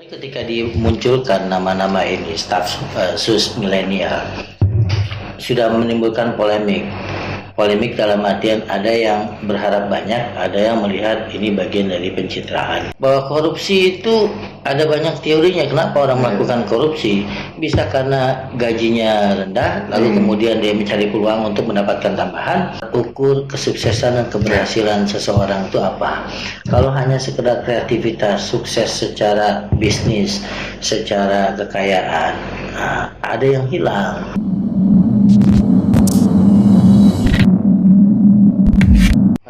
Ketika dimunculkan nama-nama ini, staf sus milenial, sudah menimbulkan polemik. Polemik dalam artian ada yang berharap banyak, ada yang melihat ini bagian dari pencitraan. Bahwa korupsi itu ada banyak teorinya. Kenapa orang melakukan korupsi? Bisa karena gajinya rendah, lalu kemudian dia mencari peluang untuk mendapatkan tambahan. Ukur kesuksesan dan keberhasilan seseorang itu apa? Kalau hanya sekedar kreativitas, sukses secara bisnis, secara kekayaan, ada yang hilang.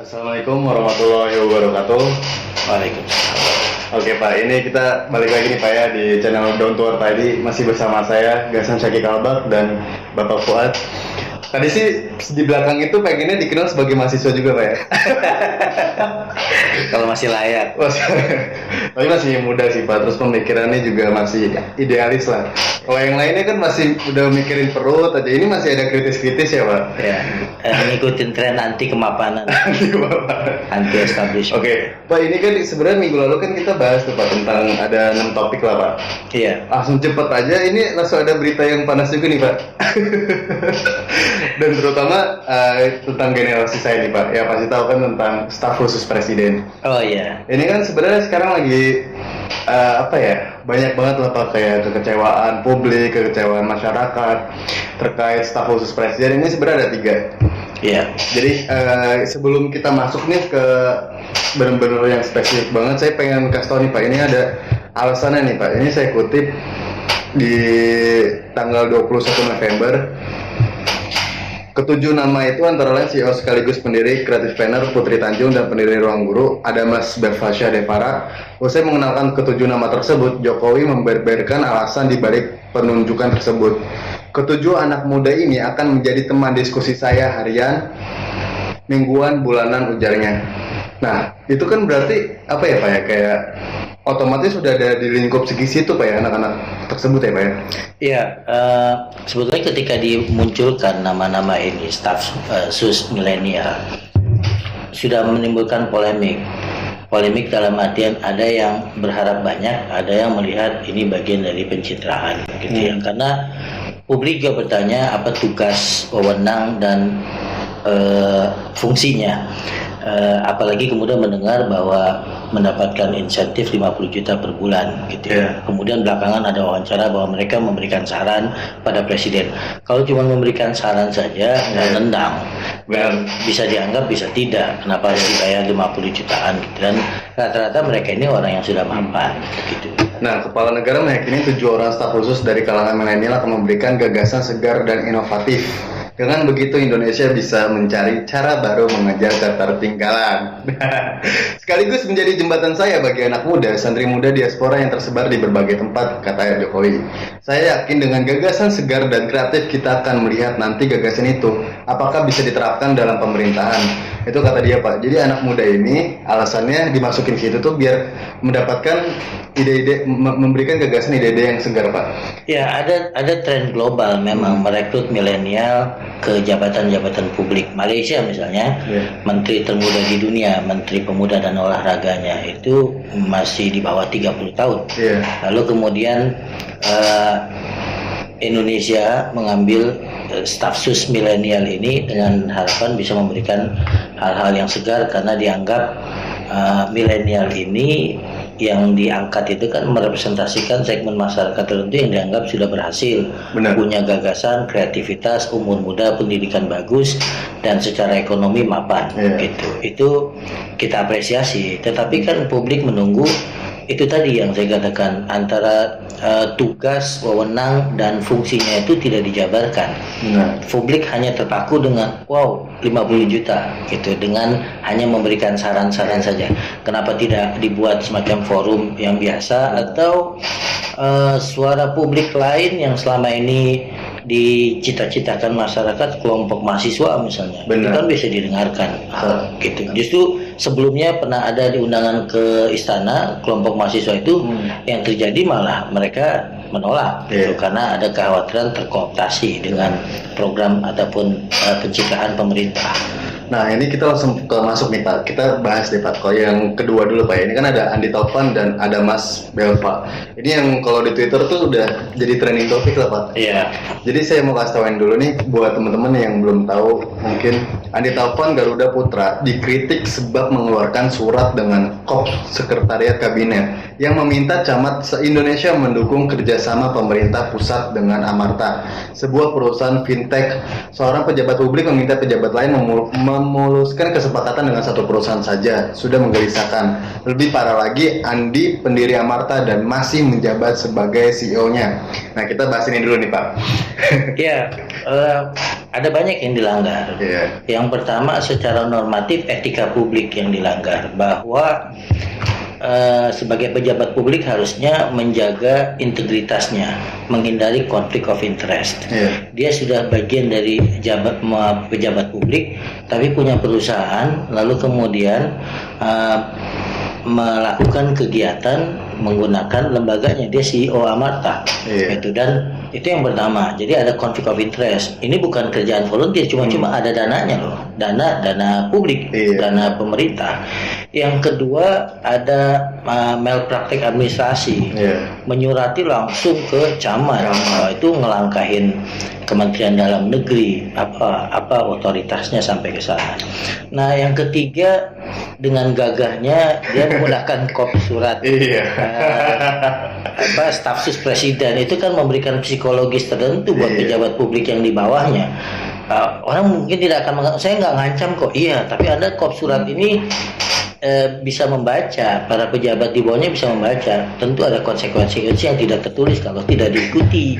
Assalamualaikum warahmatullahi wabarakatuh. Waalaikumsalam. Oke Pak, ini kita balik lagi nih Pak ya di channel Down to Earth ID. Masih bersama saya Gasan Syakik Albak dan Bapak Fuad. Tadi sih di belakang itu pengennya dikenal sebagai mahasiswa juga Pak ya. Kalau masih layak. Tapi masih muda sih Pak, terus pemikirannya juga masih idealis lah. Kalau yang lainnya kan masih udah mikirin perut aja, ini masih ada kritis-kritis ya Pak. Ya, ngikutin tren anti kemapanan, anti establishment. Oke, Pak, ini kan sebenarnya minggu lalu kan kita bahas tuh Pak tentang ada 6 topik lah Pak. Iya. Langsung cepet aja, ini langsung ada berita yang panas juga nih Pak. Dan terutama tentang generasi saya nih Pak. Ya pasti tahu kan tentang staf khusus presiden. Oh iya. Ini kan sebenarnya sekarang lagi banyak banget lah Pak, kayak kekecewaan publik, kekecewaan masyarakat terkait staf khusus presiden. Ini sebenarnya ada 3. Iya. Jadi sebelum kita masuk nih ke benar-benar yang spesifik banget, saya pengen kasih tahu nih Pak, ini ada alasannya nih Pak. Ini saya kutip di tanggal 21 November. Ketujuh nama itu antara lain CEO sekaligus pendiri Creative Planner Putri Tanjung dan pendiri Ruang Guru, ada Mas Berfasya Devara. Usai mengenalkan ketujuh nama tersebut, Jokowi membeberkan alasan dibalik penunjukan tersebut. Ketujuh anak muda ini akan menjadi teman diskusi saya harian, mingguan, bulanan, ujarnya. Nah, itu kan berarti apa ya Pak ya, kayak otomatis sudah ada di lingkup segi situ Pak ya, anak-anak tersebut ya Pak ya? Iya, sebetulnya ketika dimunculkan nama-nama ini, staf sus milenial, sudah menimbulkan polemik. Polemik dalam artian ada yang berharap banyak, ada yang melihat ini bagian dari pencitraan, gitu ya. Karena publik juga bertanya apa tugas, wewenang dan fungsinya. Apalagi kemudian mendengar bahwa mendapatkan insentif 50 juta per bulan gitu ya. Kemudian belakangan ada wawancara bahwa mereka memberikan saran pada presiden. Kalau cuma memberikan saran saja nggak nendang, dan bisa dianggap bisa tidak, kenapa harus dibayar 50 jutaan gitu. Dan rata-rata mereka ini orang yang sudah mapan gitu. Nah, Kepala Negara meyakini 7 orang staf khusus dari kalangan milenial akan memberikan gagasan segar dan inovatif. Dengan begitu Indonesia bisa mencari cara baru mengejar ketertinggalan. Sekaligus menjadi jembatan saya bagi anak muda, santri muda diaspora yang tersebar di berbagai tempat, kata Jokowi. Saya yakin dengan gagasan segar dan kreatif kita akan melihat nanti gagasan itu apakah bisa diterapkan dalam pemerintahan. Itu kata dia Pak. Jadi anak muda ini alasannya dimasukin situ tuh biar mendapatkan ide-ide, memberikan gagasan ide-ide yang segar Pak. Ya, ada tren global memang merekrut milenial ke jabatan-jabatan publik. Malaysia misalnya, menteri termuda di dunia, menteri pemuda dan olahraganya itu masih di bawah 30 tahun. Lalu kemudian Indonesia mengambil staf sus milenial ini dengan harapan bisa memberikan hal-hal yang segar, karena dianggap milenial ini yang diangkat itu kan merepresentasikan segmen masyarakat tertentu yang dianggap sudah berhasil, punya gagasan, kreativitas, umur muda, pendidikan bagus, dan secara ekonomi mapan. Gitu. Itu kita apresiasi. Tetapi kan publik menunggu itu tadi yang saya katakan, antara tugas, wewenang, dan fungsinya itu tidak dijabarkan. Publik hanya terpaku dengan 50 juta gitu, dengan hanya memberikan saran-saran saja. Kenapa tidak dibuat semacam forum yang biasa, atau suara publik lain yang selama ini dicita-citakan masyarakat, kelompok mahasiswa misalnya, itu kan bisa didengarkan gitu. Justru sebelumnya pernah ada di undangan ke istana kelompok mahasiswa itu, yang terjadi malah mereka menolak gitu, karena ada kekhawatiran terkooptasi dengan program ataupun pencitraan pemerintah. Nah ini kita langsung masuk nih Pak. Kita bahas deh Pak. Kalau yang kedua dulu Pak. Ini kan ada Andi Taufan dan ada Mas Belva. Ini yang kalau di Twitter tuh udah jadi trending topik lah Pak. Iya. Jadi saya mau kasih tahuin dulu nih buat teman-teman yang belum tahu, mungkin Andi Taufan Garuda Putra dikritik sebab mengeluarkan surat dengan kop Sekretariat Kabinet yang meminta camat se-Indonesia mendukung kerjasama pemerintah pusat dengan Amarta, sebuah perusahaan fintech. Seorang pejabat publik meminta pejabat lain memuluskan kesepakatan dengan satu perusahaan saja, sudah menggelisahkan. Lebih parah lagi, Andi pendiri Amarta dan masih menjabat sebagai CEO-nya. Nah kita bahas ini dulu nih Pak. Ya, ada banyak yang dilanggar. Iya. Yang pertama secara normatif etika publik yang dilanggar, bahwa sebagai pejabat publik harusnya menjaga integritasnya, menghindari konflik of interest. Iya. Dia sudah bagian dari pejabat publik, tapi punya perusahaan, lalu kemudian melakukan kegiatan menggunakan lembaganya. Dia CEO Amarta. Iya. Itu, dan itu yang pertama. Jadi ada conflict of interest. Ini bukan kerjaan volunteer, cuma ada dananya loh, dana publik, Iya. dana pemerintah. Yang kedua ada malpraktik administrasi. Iya. Menyurati langsung ke camat. Itu ngelangkahin Kementerian Dalam Negeri, apa otoritasnya sampai ke sana. Nah, yang ketiga dengan gagahnya dia menggunakan kopi surat. Iya. Staf sus presiden itu kan memberikan psikologis tertentu buat pejabat publik yang di bawahnya. Orang mungkin tidak akan saya nggak ngancam kok, iya, tapi Anda kop surat ini bisa membaca, para pejabat di bawahnya bisa membaca. Tentu ada konsekuensi yang tidak tertulis kalau tidak diikuti.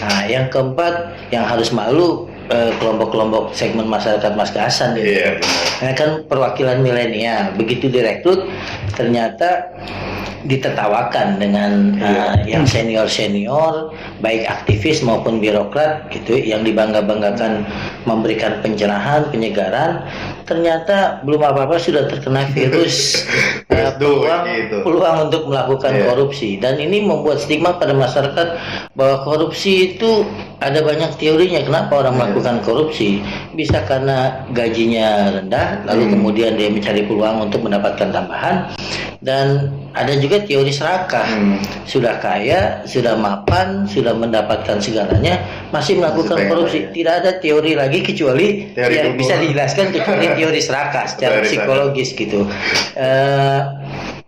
Nah, yang keempat yang harus malu kelompok-kelompok segmen masyarakat Mas Hasan. Iya, Nah, kan perwakilan milenial, begitu direkrut ternyata ditertawakan dengan yang senior-senior, baik aktivis maupun birokrat gitu, yang dibangga-banggakan memberikan pencerahan, penyegaran, ternyata belum apa-apa sudah terkena virus peluang untuk melakukan korupsi. Dan ini membuat stigma pada masyarakat bahwa korupsi itu ada banyak teorinya. Kenapa orang melakukan korupsi? Bisa karena gajinya rendah, lalu kemudian dia mencari peluang untuk mendapatkan tambahan. Dan ada juga teori serakah, sudah kaya, sudah mapan, sudah mendapatkan segalanya, masih melakukan korupsi. Tidak ada teori lagi kecuali teori yang bisa dijelaskan kecuali teori serakah secara psikologis gitu.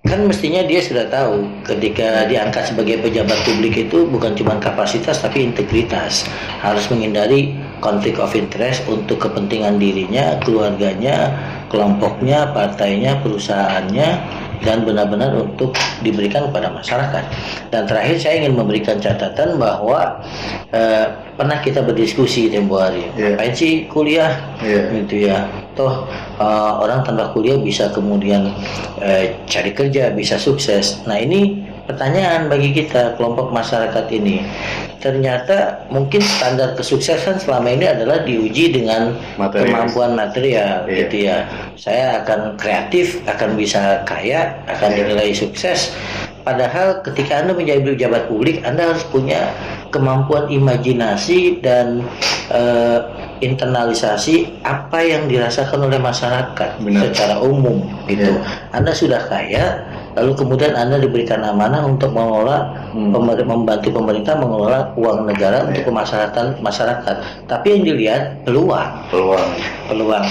Kan mestinya dia sudah tahu ketika diangkat sebagai pejabat publik itu bukan cuma kapasitas tapi integritas, harus menghindari konflik of interest untuk kepentingan dirinya, keluarganya, kelompoknya, partainya, perusahaannya, dan benar-benar untuk diberikan kepada masyarakat. Dan terakhir saya ingin memberikan catatan bahwa pernah kita berdiskusi tempo hari, ngapain sih kuliah, gitu ya, toh orang tanpa kuliah bisa kemudian cari kerja, bisa sukses. Nah, ini pertanyaan bagi kita kelompok masyarakat ini. Ternyata mungkin standar kesuksesan selama ini adalah diuji dengan kemampuan material, gitu ya. Saya akan kreatif, akan bisa kaya, akan dinilai sukses. Padahal ketika Anda menjadi pejabat publik, Anda harus punya kemampuan imajinasi dan internalisasi apa yang dirasakan oleh masyarakat secara umum, gitu. Anda sudah kaya, lalu kemudian Anda diberikan amanah untuk mengelola, membantu pemerintah mengelola uang negara untuk kemaslahatan masyarakat. Tapi yang dilihat peluang.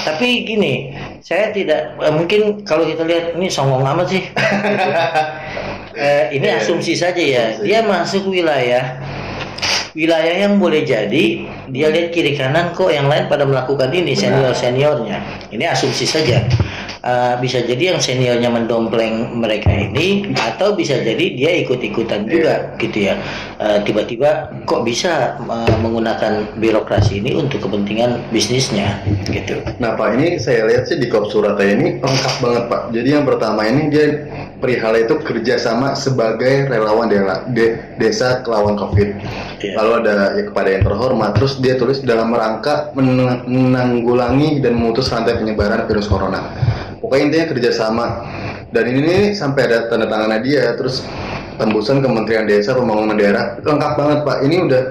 Tapi gini, saya tidak mungkin kalau kita lihat ini songong amat sih. Ini asumsi saja ya. Dia masuk wilayah yang boleh jadi dia lihat kiri kanan kok yang lain pada melakukan ini, seniornya. Ini asumsi saja. Bisa jadi yang seniornya mendompleng mereka ini, atau bisa jadi dia ikut-ikutan juga, gitu ya. Tiba-tiba kok bisa menggunakan birokrasi ini untuk kepentingan bisnisnya, gitu. Nah Pak, ini saya lihat sih di Kop Surabaya ini lengkap banget Pak. Jadi yang pertama ini dia perihal itu kerjasama sebagai relawan desa lawan COVID. Lalu ada kepada yang terhormat, terus dia tulis dalam rangka menanggulangi dan memutus rantai penyebaran virus corona. Pokoknya intinya kerjasama. Dan ini sampai ada tanda tangannya dia. Terus tembusan Kementerian Desa Pembangunan Daerah lengkap banget Pak. Ini udah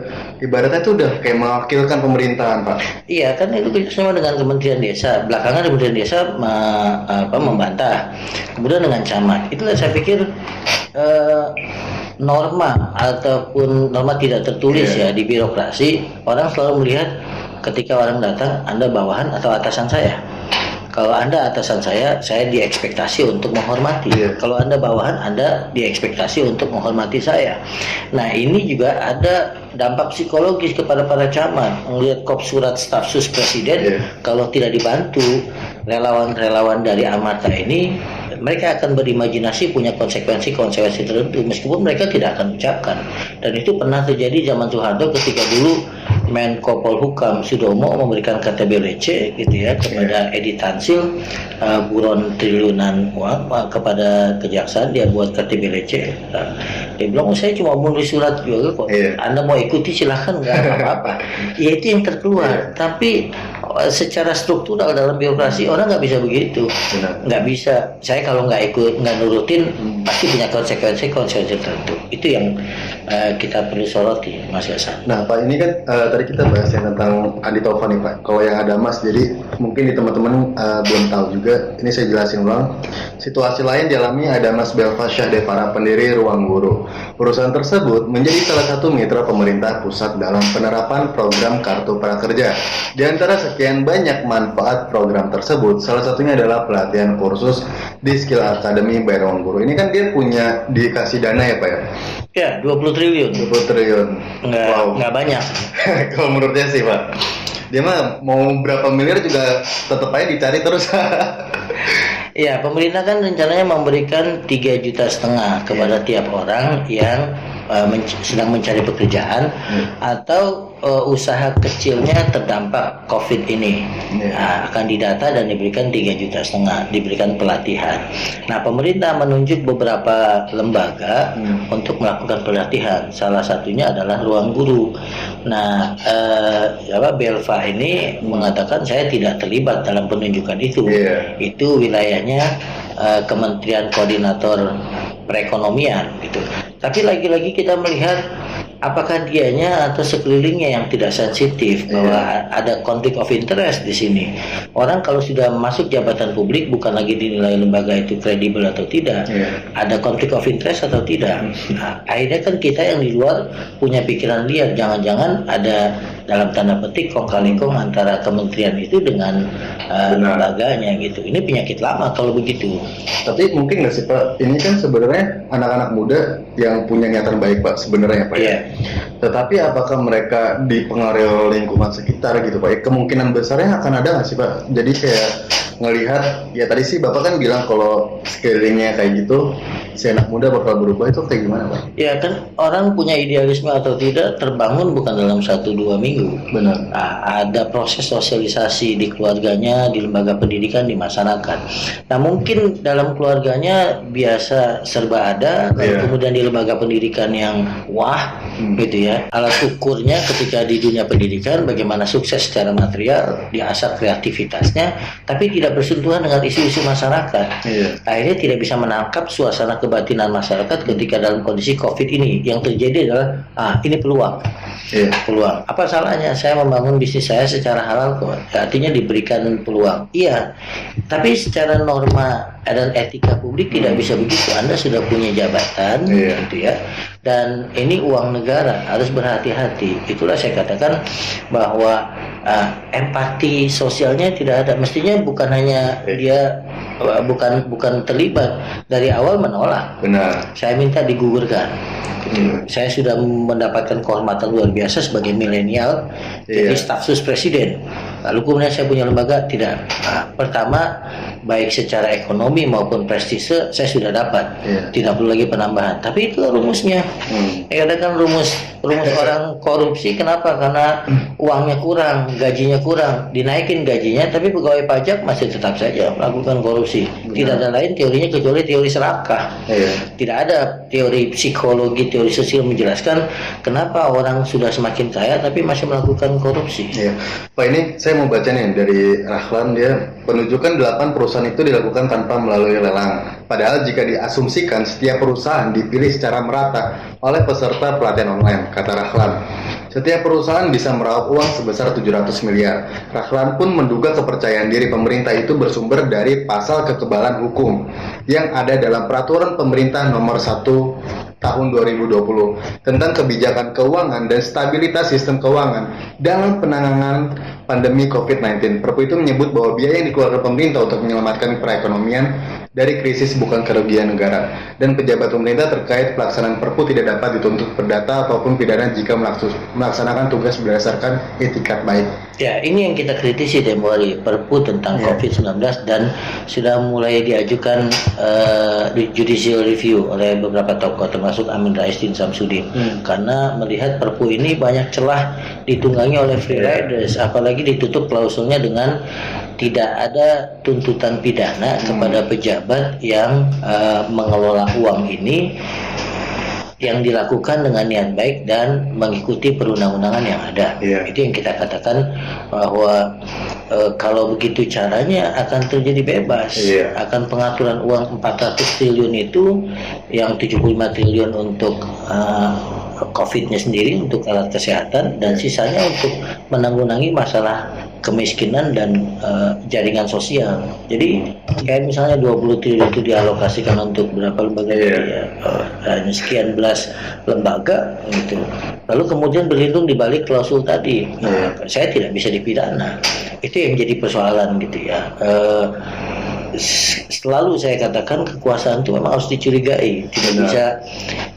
ibaratnya itu udah kayak mewakilkan pemerintahan Pak. Iya kan itu kerjasama dengan Kementerian Desa. Belakangan Kementerian Desa membantah. Kemudian dengan camat. Itulah saya pikir norma ataupun norma tidak tertulis ya di birokrasi. Orang selalu melihat ketika orang datang, Anda bawahan atau atasan saya. Kalau Anda atasan saya diekspektasi untuk menghormati. Kalau Anda bawahan, Anda diekspektasi untuk menghormati saya. Nah, ini juga ada dampak psikologis kepada para camat. Melihat kop surat staf sus presiden, kalau tidak dibantu, relawan-relawan dari Amarta ini, mereka akan berimajinasi punya konsekuensi tertentu, meskipun mereka tidak akan ucapkan. Dan itu pernah terjadi zaman Soeharto ketika dulu Menko Polhukam Sudomo memberikan KTP-LC gitu ya kepada Edi Tansil, buron triliunan uang kepada kejaksaan, dia buat KTP-LC. Dia bilang, saya cuma menulis surat juga kok. Anda mau ikuti silahkan, nggak apa-apa. Ya itu yang terkeluar. Tapi secara struktural dalam birokrasi orang nggak bisa begitu. Nggak bisa. Saya kalau nggak nurutin pasti punya konsekuensi tertentu. Itu yang kita perlu soroti, Mas Hasan. Nah Pak, ini kan tadi kita bahas yang tentang Andi Taufan nih Pak. Kalau yang ada Mas, jadi mungkin di teman-teman belum tahu juga. Ini saya jelasin ulang. Situasi lain dialami ada Mas Belva Syah Devara, pendiri Ruang Guru. Perusahaan tersebut menjadi salah satu mitra pemerintah pusat dalam penerapan program Kartu Prakerja. Di antara sekian banyak manfaat program tersebut, salah satunya adalah pelatihan kursus di Skill Academy by Ruang Guru. Ini kan dia punya dikasih dana ya Pak ya? Ya, 20 triliun. 20 triliun. Nggak banyak. Kalau menurut dia sih Pak, dia mah mau berapa miliar juga tetap aja dicari terus. Iya, pemerintah kan rencananya memberikan 3,5 juta kepada tiap orang yang sedang mencari pekerjaan atau usaha kecilnya terdampak COVID ini. Akan didata dan diberikan 3,5 juta, diberikan pelatihan. Nah, pemerintah menunjuk beberapa lembaga untuk melakukan pelatihan. Salah satunya adalah Ruang Guru. Nah, Belva ini mengatakan saya tidak terlibat dalam penunjukan itu. Itu wilayahnya Kementerian Koordinator Perekonomian gitu. Tapi lagi-lagi kita melihat apakah dianya atau sekelilingnya yang tidak sensitif bahwa ada konflik of interest di sini. Orang kalau sudah masuk jabatan publik bukan lagi dinilai lembaga itu kredibel atau tidak, ada konflik of interest atau tidak. Nah, akhirnya kan kita yang di luar punya pikiran liar, jangan-jangan ada dalam tanda petik kong-kali-kong antara kementerian itu dengan lembaganya gitu. Ini penyakit lama kalau begitu. Tapi mungkin nggak sih Pak, ini kan sebenarnya anak-anak muda yang punya niatan baik Pak sebenarnya Pak ya. Tetapi apakah mereka dipengaruhi lingkungan sekitar gitu Pak? Kemungkinan besarnya akan ada nggak sih Pak? Jadi kayak ngelihat, ya tadi sih Bapak kan bilang kalau sekelilingnya kayak gitu, si anak muda bakal berubah, itu kayak gimana Pak? Ya kan orang punya idealisme atau tidak terbangun bukan dalam 1-2 minggu. Benar. Nah, ada proses sosialisasi di keluarganya, di lembaga pendidikan, di masyarakat. Nah mungkin dalam keluarganya biasa serba ada, kalau kemudian di lembaga pendidikan yang gitu ya. Alat ukurnya ketika di dunia pendidikan bagaimana sukses secara material, diasah kreativitasnya, tapi tidak bersentuhan dengan isu-isu masyarakat. Akhirnya tidak bisa menangkap suasana kebatinan masyarakat ketika dalam kondisi COVID ini. Yang terjadi adalah ini peluang. Peluang. Apa salahnya saya membangun bisnis saya secara halal kok? Artinya diberikan peluang. Iya. Tapi secara norma dan etika publik tidak bisa begitu. Anda sudah punya jabatan gitu ya. Dan ini uang negara, harus berhati-hati. Itulah saya katakan bahwa empati sosialnya tidak ada. Mestinya bukan hanya dia bukan terlibat, dari awal menolak. Benar. Saya minta digugurkan. Saya sudah mendapatkan kehormatan luar biasa sebagai milenial jadi staf sus presiden. Lalu kemudian saya punya lembaga tidak. Pertama, baik secara ekonomi maupun prestise saya sudah dapat. Tidak perlu lagi penambahan. Tapi itu rumusnya. Kadang-kadang rumus orang korupsi kenapa? Karena uangnya kurang, gajinya kurang, dinaikin gajinya, tapi pegawai pajak masih tetap saja melakukan korupsi. Tidak ada lain teorinya kecuali teori serakah. Tidak ada teori psikologi, teori sosial menjelaskan kenapa orang sudah semakin kaya tapi masih melakukan korupsi. Pak, ini saya mau baca nih dari Rahlan, dia penunjukan 8 perusahaan itu dilakukan tanpa melalui lelang. Padahal jika diasumsikan setiap perusahaan dipilih secara merata oleh peserta pelatihan online, kata Rahlan. Setiap perusahaan bisa meraup uang sebesar 700 miliar. Rahlan pun menduga kepercayaan diri pemerintah itu bersumber dari pasal kekebalan hukum yang ada dalam peraturan pemerintah nomor 1 tahun 2020 tentang kebijakan keuangan dan stabilitas sistem keuangan dalam penanganan pandemi COVID-19. Perpu itu menyebut bahwa biaya yang dikeluarkan pemerintah untuk menyelamatkan perekonomian dari krisis bukan kerugian negara, dan pejabat pemerintah terkait pelaksanaan Perpu tidak dapat dituntut perdata ataupun pidana jika melaksanakan tugas berdasarkan etikat baik. Ya, ini yang kita kritisi tempo hari, Perpu tentang COVID-19, dan sudah mulai diajukan judicial review oleh beberapa tokoh termasuk Amin Rais dan Samsudin, karena melihat Perpu ini banyak celah ditunggangi oleh free riders, apalagi ditutup klausulnya dengan tidak ada tuntutan pidana kepada pejabat yang mengelola uang ini yang dilakukan dengan niat baik dan mengikuti perundang-undangan yang ada. Itu yang kita katakan bahwa kalau begitu caranya akan terjadi bebas. Akan pengaturan uang 400 triliun itu yang 75 triliun untuk COVID-nya sendiri, untuk alat kesehatan, dan sisanya untuk menanggulangi masalah kemiskinan dan jaringan sosial. Jadi kayak misalnya 20 triliun itu dialokasikan untuk berapa lembaga, sekian belas lembaga gitu. Lalu kemudian berlindung di balik klausul tadi. Saya tidak bisa dipidana. Itu yang jadi persoalan gitu ya. Selalu saya katakan kekuasaan itu memang harus dicurigai, tidak bisa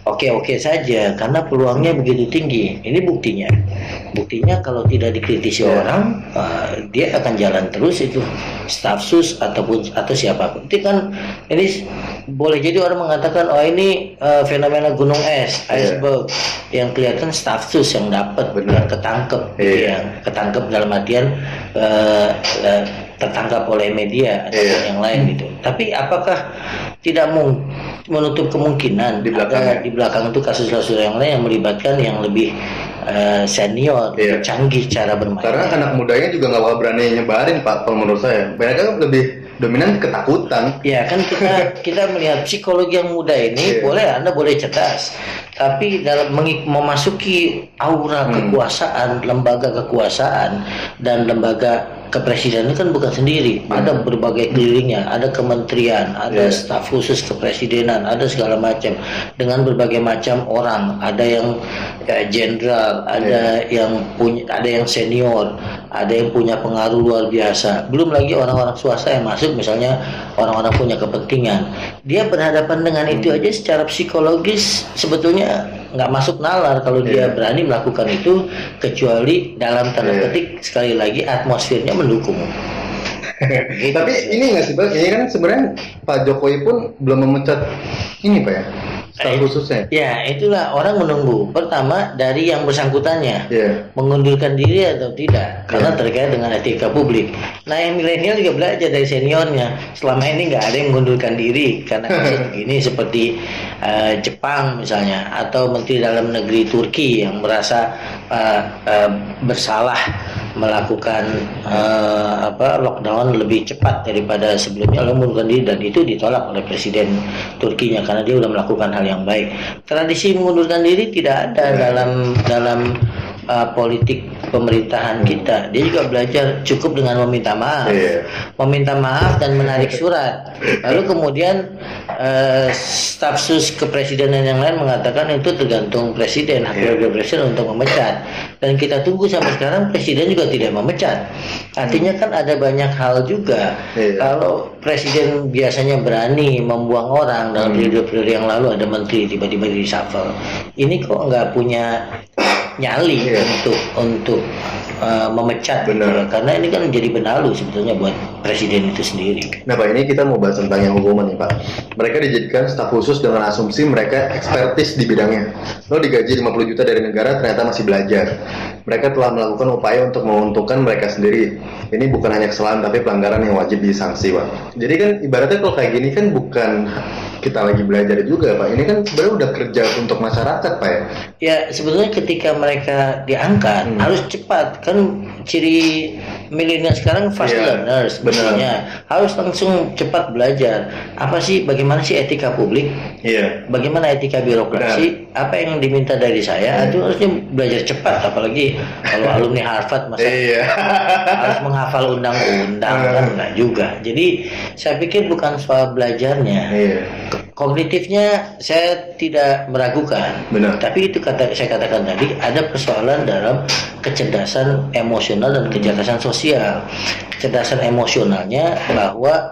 oke-oke saja karena peluangnya begitu tinggi. Ini buktinya kalau tidak dikritisi orang, dia akan jalan terus, itu staf sus atau siapapun. Itu kan ini boleh jadi orang mengatakan ini fenomena gunung es, iceberg, yang kelihatan staf sus yang dapat, yang ketangkep, yang ketangkep dalam artian tertangkap oleh media atau yang lain gitu. Tapi apakah tidak menutup kemungkinan di belakang itu kasus-kasus yang lain yang melibatkan yang lebih senior, lebih canggih cara bermain. Karena anak mudanya juga nggak bakal berani nyebarin, Pak, kalau menurut saya. Mereka kan lebih dominan ketakutan. Ya kan kita melihat psikologi yang muda ini, Anda boleh cerdas, tapi dalam memasuki aura kekuasaan, lembaga kekuasaan dan lembaga kepresidenan kan bukan sendiri, ada berbagai kelilingnya, ada kementerian, ada staf khusus kepresidenan, ada segala macam dengan berbagai macam orang, ada yang jenderal, ada yang senior, ada yang punya pengaruh luar biasa, belum lagi orang-orang swasta yang masuk, misalnya orang-orang punya kepentingan. Dia berhadapan dengan itu aja secara psikologis sebetulnya nggak masuk nalar kalau dia berani melakukan itu, kecuali dalam tanda petik sekali lagi atmosfernya mendukung. Gitu. Tapi ini nggak sih, Pak? Ini kan sebenarnya Pak Jokowi pun belum memecat ini, Pak, ya, staf khususnya. Ya, itulah orang menunggu. Pertama dari yang bersangkutannya mengundurkan diri atau tidak, karena terkait dengan etika publik. Nah, yang milenial juga belajar dari seniornya. Selama ini nggak ada yang mengundurkan diri karena kasus begini, seperti Jepang misalnya, atau Menteri Dalam Negeri Turki yang merasa bersalah melakukan lockdown lebih cepat daripada sebelumnya, lalu mengundurkan diri, dan itu ditolak oleh Presiden Turkinya karena dia sudah melakukan hal yang baik. Tradisi mengundurkan diri tidak ada dalam politik pemerintahan kita. Dia juga belajar cukup dengan meminta maaf dan menarik surat. Lalu kemudian staf sus kepresidenan yang lain mengatakan itu tergantung presiden, hak prerogatif presiden untuk memecat. Dan kita tunggu sampai sekarang presiden juga tidak memecat. Artinya kan ada banyak hal juga. Kalau presiden biasanya berani membuang orang dalam periode-periode yang lalu, ada menteri tiba-tiba di reshuffle. Ini kok nggak punya nyali untuk memecat gitu ya. Karena ini kan menjadi benalu sebetulnya buat presiden itu sendiri. Nah Pak, ini kita mau bahas tentang yang hukuman nih Pak. Mereka dijadikan staf khusus dengan asumsi mereka ekspertis di bidangnya. Lalu digaji 50 juta dari negara, ternyata masih belajar. Mereka telah melakukan upaya untuk menguntungkan mereka sendiri. Ini bukan hanya kesalahan tapi pelanggaran yang wajib disanksi Pak. Jadi kan ibaratnya kalau kayak gini kan bukan kita lagi belajar juga Pak. Ini kan sebenarnya udah kerja untuk masyarakat Pak ya. Ya sebetulnya ketika mereka diangkat harus cepat, kan ciri milenial sekarang fast learners, mestinya harus langsung cepat belajar. Apa sih, bagaimana sih etika publik? Bagaimana etika birokrasi? Apa yang diminta dari saya? Itu harusnya belajar cepat, apalagi kalau alumni Harvard masa harus menghafal undang-undang kan enggak juga. Jadi saya pikir bukan soal belajarnya. Kognitifnya saya tidak meragukan, tapi itu saya katakan tadi ada persoalan dalam kecerdasan emosional dan kecerdasan sosial. Kecerdasan emosionalnya bahwa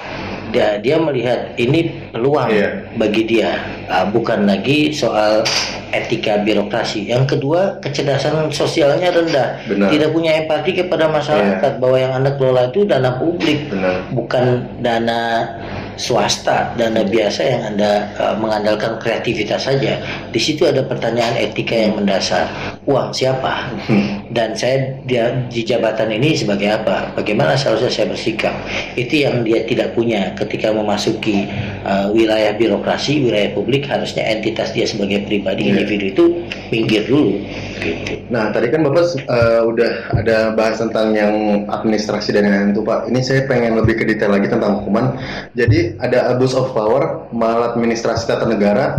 dia melihat ini peluang bagi dia, bukan lagi soal etika birokrasi. Yang kedua, kecerdasan sosialnya rendah, tidak punya empati kepada masyarakat, bahwa yang Anda kelola itu dana publik, bukan dana swasta, dana biasa yang Anda mengandalkan kreativitas saja. Di situ ada pertanyaan etika yang mendasar. Uang siapa? Dan saya di jabatan ini sebagai apa? Bagaimana seharusnya saya bersikap? Itu yang dia tidak punya ketika memasuki wilayah birokrasi, wilayah publik. Harusnya entitas dia sebagai pribadi, individu itu minggir dulu. Gitu. Nah, tadi kan Bapak udah ada bahas tentang yang administrasi dan lain-lain itu Pak. Ini saya pengen lebih ke detail lagi tentang hukuman. Jadi ada abuse of power, maladministrasi tata negara,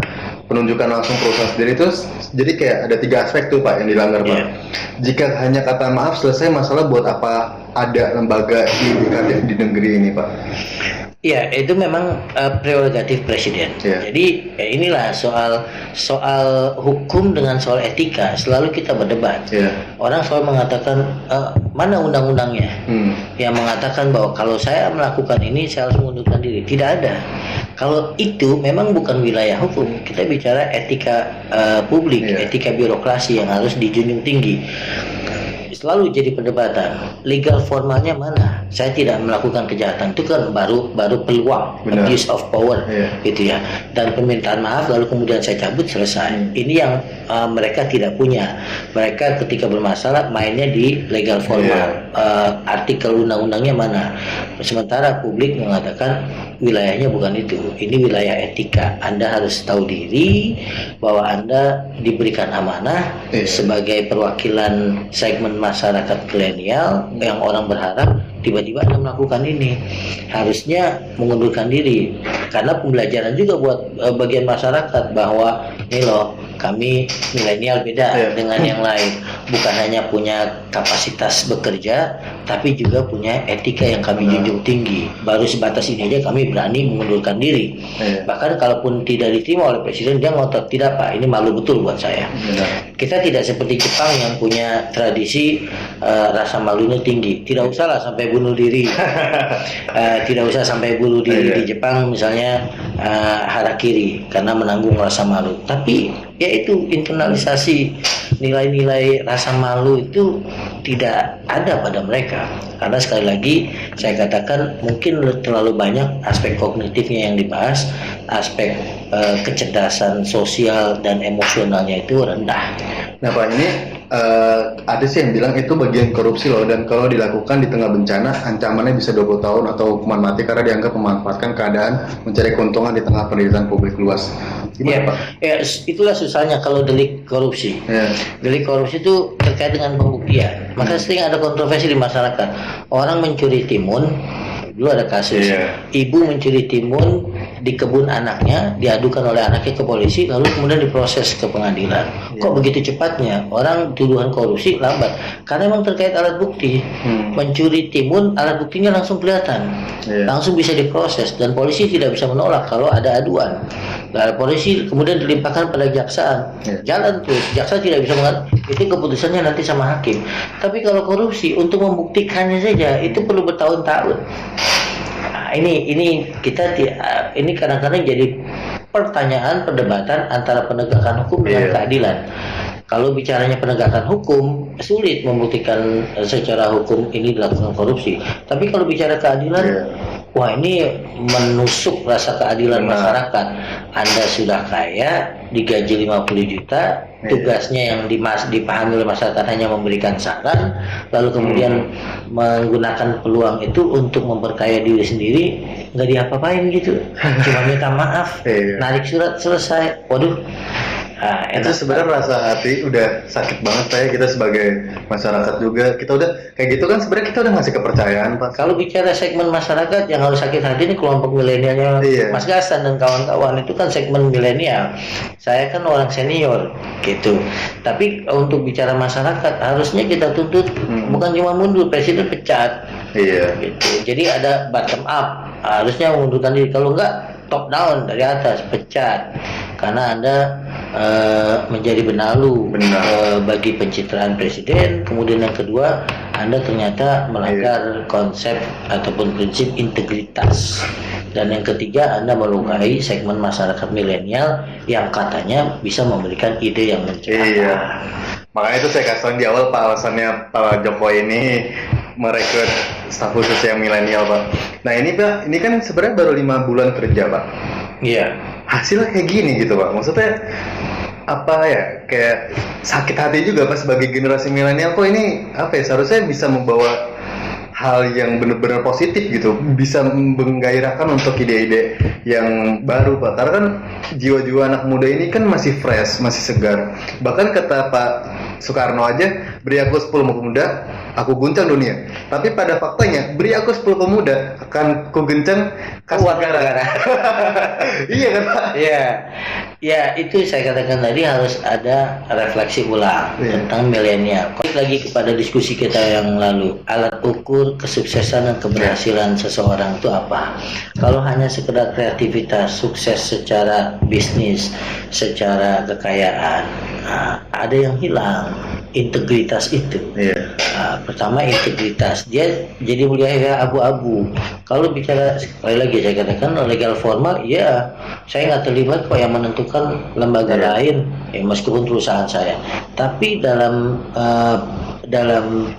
penunjukan langsung perusahaan sendiri itu. Jadi kayak ada 3 aspek tuh Pak yang dilanggar Pak. Jika hanya kata maaf selesai masalah, buat apa ada lembaga yudikatif di negeri ini Pak? Ya, itu memang prerogatif presiden. Jadi inilah soal hukum dengan soal etika selalu kita berdebat. Orang selalu mengatakan mana undang-undangnya yang mengatakan bahwa kalau saya melakukan ini saya harus mengundurkan diri. Tidak ada. Kalau itu memang bukan wilayah hukum. Kita bicara etika publik, etika birokrasi yang harus dijunjung tinggi. Selalu jadi perdebatan. Legal formalnya mana? Saya tidak melakukan kejahatan, itu kan baru peluang, abuse of power, gitu ya. Dan permintaan maaf lalu kemudian saya cabut, selesai. Ini yang mereka tidak punya. Mereka ketika bermasalah mainnya di legal formal. Artikel undang-undangnya mana? Sementara publik mengatakan wilayahnya bukan itu. Ini wilayah etika. Anda harus tahu diri bahwa Anda diberikan amanah sebagai perwakilan segmen masyarakat milenial yang orang berharap tiba-tiba Anda melakukan ini. Harusnya mengundurkan diri. Karena pembelajaran juga buat bagian masyarakat bahwa ini loh, kami milenial beda dengan yang lain. Bukan hanya punya kapasitas bekerja, tapi juga punya etika yang kami junjung tinggi. Baru sebatas ini aja kami berani mengundurkan diri. Bahkan kalaupun tidak diterima oleh presiden, dia ngotot, tidak Pak, ini malu betul buat saya. Kita tidak seperti Jepang yang punya tradisi rasa malunya tinggi. Tidak usahlah sampai bunuh diri. Tidak usah sampai bunuh diri di Jepang misalnya harakiri karena menanggung rasa malu. Tapi yaitu internalisasi nilai-nilai rasa malu itu tidak ada pada mereka. Karena sekali lagi saya katakan mungkin terlalu banyak aspek kognitifnya yang dibahas, aspek kecerdasan sosial dan emosionalnya itu rendah. Nah Pak, ini ada sih yang bilang itu bagian korupsi loh, dan kalau dilakukan di tengah bencana ancamannya bisa 20 tahun atau hukuman mati karena dianggap memanfaatkan keadaan mencari keuntungan di tengah penderitaan publik luas. Gimana Pak? Ya, itulah susahnya kalau delik korupsi. Delik korupsi itu terkait dengan pembuktian. Maka sering ada kontroversi di masyarakat. Orang mencuri timun, dulu ada kasus ibu mencuri timun di kebun anaknya, diadukan oleh anaknya ke polisi, lalu kemudian diproses ke pengadilan. Kok begitu cepatnya? Orang tuduhan korupsi lambat karena memang terkait alat bukti. Mencuri timun, alat buktinya langsung kelihatan, langsung bisa diproses, dan polisi tidak bisa menolak kalau ada aduan. Lalu polisi kemudian dilimpahkan pada jaksaan, jalan terus, jaksa tidak bisa mengatakan itu keputusannya nanti sama hakim. Tapi kalau korupsi untuk membuktikannya saja itu perlu bertahun-tahun. Nah, ini kita ini kadang-kadang jadi pertanyaan perdebatan antara penegakan hukum dengan keadilan. Kalau bicaranya penegakan hukum, sulit membuktikan secara hukum ini dilakukan korupsi. Tapi kalau bicara keadilan, Iya. wah ini menusuk rasa keadilan Benar. masyarakat. Anda sudah kaya, digaji 50 juta, Iya. tugasnya yang dipahami oleh masyarakat hanya memberikan saran, lalu kemudian menggunakan peluang itu untuk memperkaya diri sendiri, nggak diapa-apain gitu. Cuma minta maaf, Iya. narik surat, selesai. Waduh. Ah, Itu enak. sebenarnya rasa hati udah sakit banget Pak ya, kita sebagai masyarakat juga, kita udah kayak gitu kan, sebenarnya kita udah ngasih kepercayaan Pak. Kalau bicara segmen masyarakat yang harus sakit hati ini kelompok milenialnya Iya. Mas Gasan dan kawan-kawan, itu kan segmen milenial. Saya kan orang senior gitu. Tapi untuk bicara masyarakat harusnya kita tuntut bukan cuma mundur, presiden pecat Iya. gitu. Jadi ada bottom up, harusnya mengundurkan diri. Kalau enggak top down dari atas, pecat. Karena Anda menjadi benalu Benar. bagi pencitraan presiden. Kemudian yang kedua, Anda ternyata melanggar konsep ataupun prinsip integritas. Dan yang ketiga, Anda melukai segmen masyarakat milenial yang katanya bisa memberikan ide yang mencerahkan. Iya. Makanya itu saya kasih tahu di awal Pak, alasannya Pak Jokowi ini merekrut staf khusus yang milenial Pak. Nah ini Pak, ini kan sebenarnya baru 5 bulan kerja Pak. Iya. Hasilnya kayak gini gitu Pak. Maksudnya apa ya, kayak sakit hati juga Pak sebagai generasi milenial, kok ini apa ya, seharusnya bisa membawa hal yang benar-benar positif gitu, bisa menggairahkan untuk ide-ide yang baru Pak, karena kan jiwa-jiwa anak muda ini kan masih fresh, masih segar. Bahkan kata Pak Soekarno aja, beri aku 10 pemuda, aku guncang dunia. Tapi pada faktanya, beri aku 10 pemuda, akan ku gencang kas negara. Iya kan Pak? Iya, ya itu saya katakan tadi harus ada refleksi ulang tentang milenial. Balik lagi kepada diskusi kita yang lalu, alat ukur kesuksesan dan keberhasilan seseorang itu apa? Kalau hanya sekedar kreativitas, sukses secara bisnis, secara kekayaan, ada yang hilang. Integritas itu. Iya. Pertama integritas, dia jadi mulia abu-abu. Kalau bicara sekali lagi saya katakan legal formal, ya saya nggak terlibat kok yang menentukan lembaga lain, ya, meskipun perusahaan saya. Tapi dalam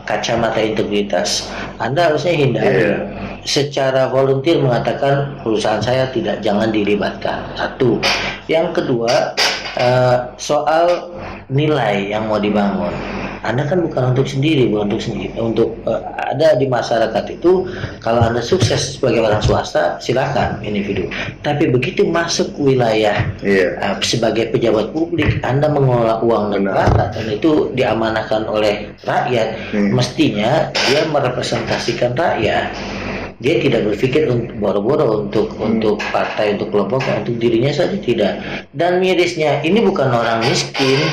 kacamata integritas, Anda harusnya hindari secara volunteer mengatakan perusahaan saya tidak, jangan dilibatkan. Satu. Yang kedua, soal nilai yang mau dibangun. Anda kan bukan untuk sendiri, untuk ada di masyarakat itu. Kalau Anda sukses sebagai orang swasta, silakan individu. Tapi begitu masuk wilayah sebagai pejabat publik, Anda mengelola uang negara dan itu diamanahkan oleh rakyat, mestinya dia merepresentasikan rakyat. Dia tidak berpikir untuk boro-boro untuk partai, untuk kelompoknya, untuk dirinya saja tidak. Dan mirisnya ini bukan orang miskin,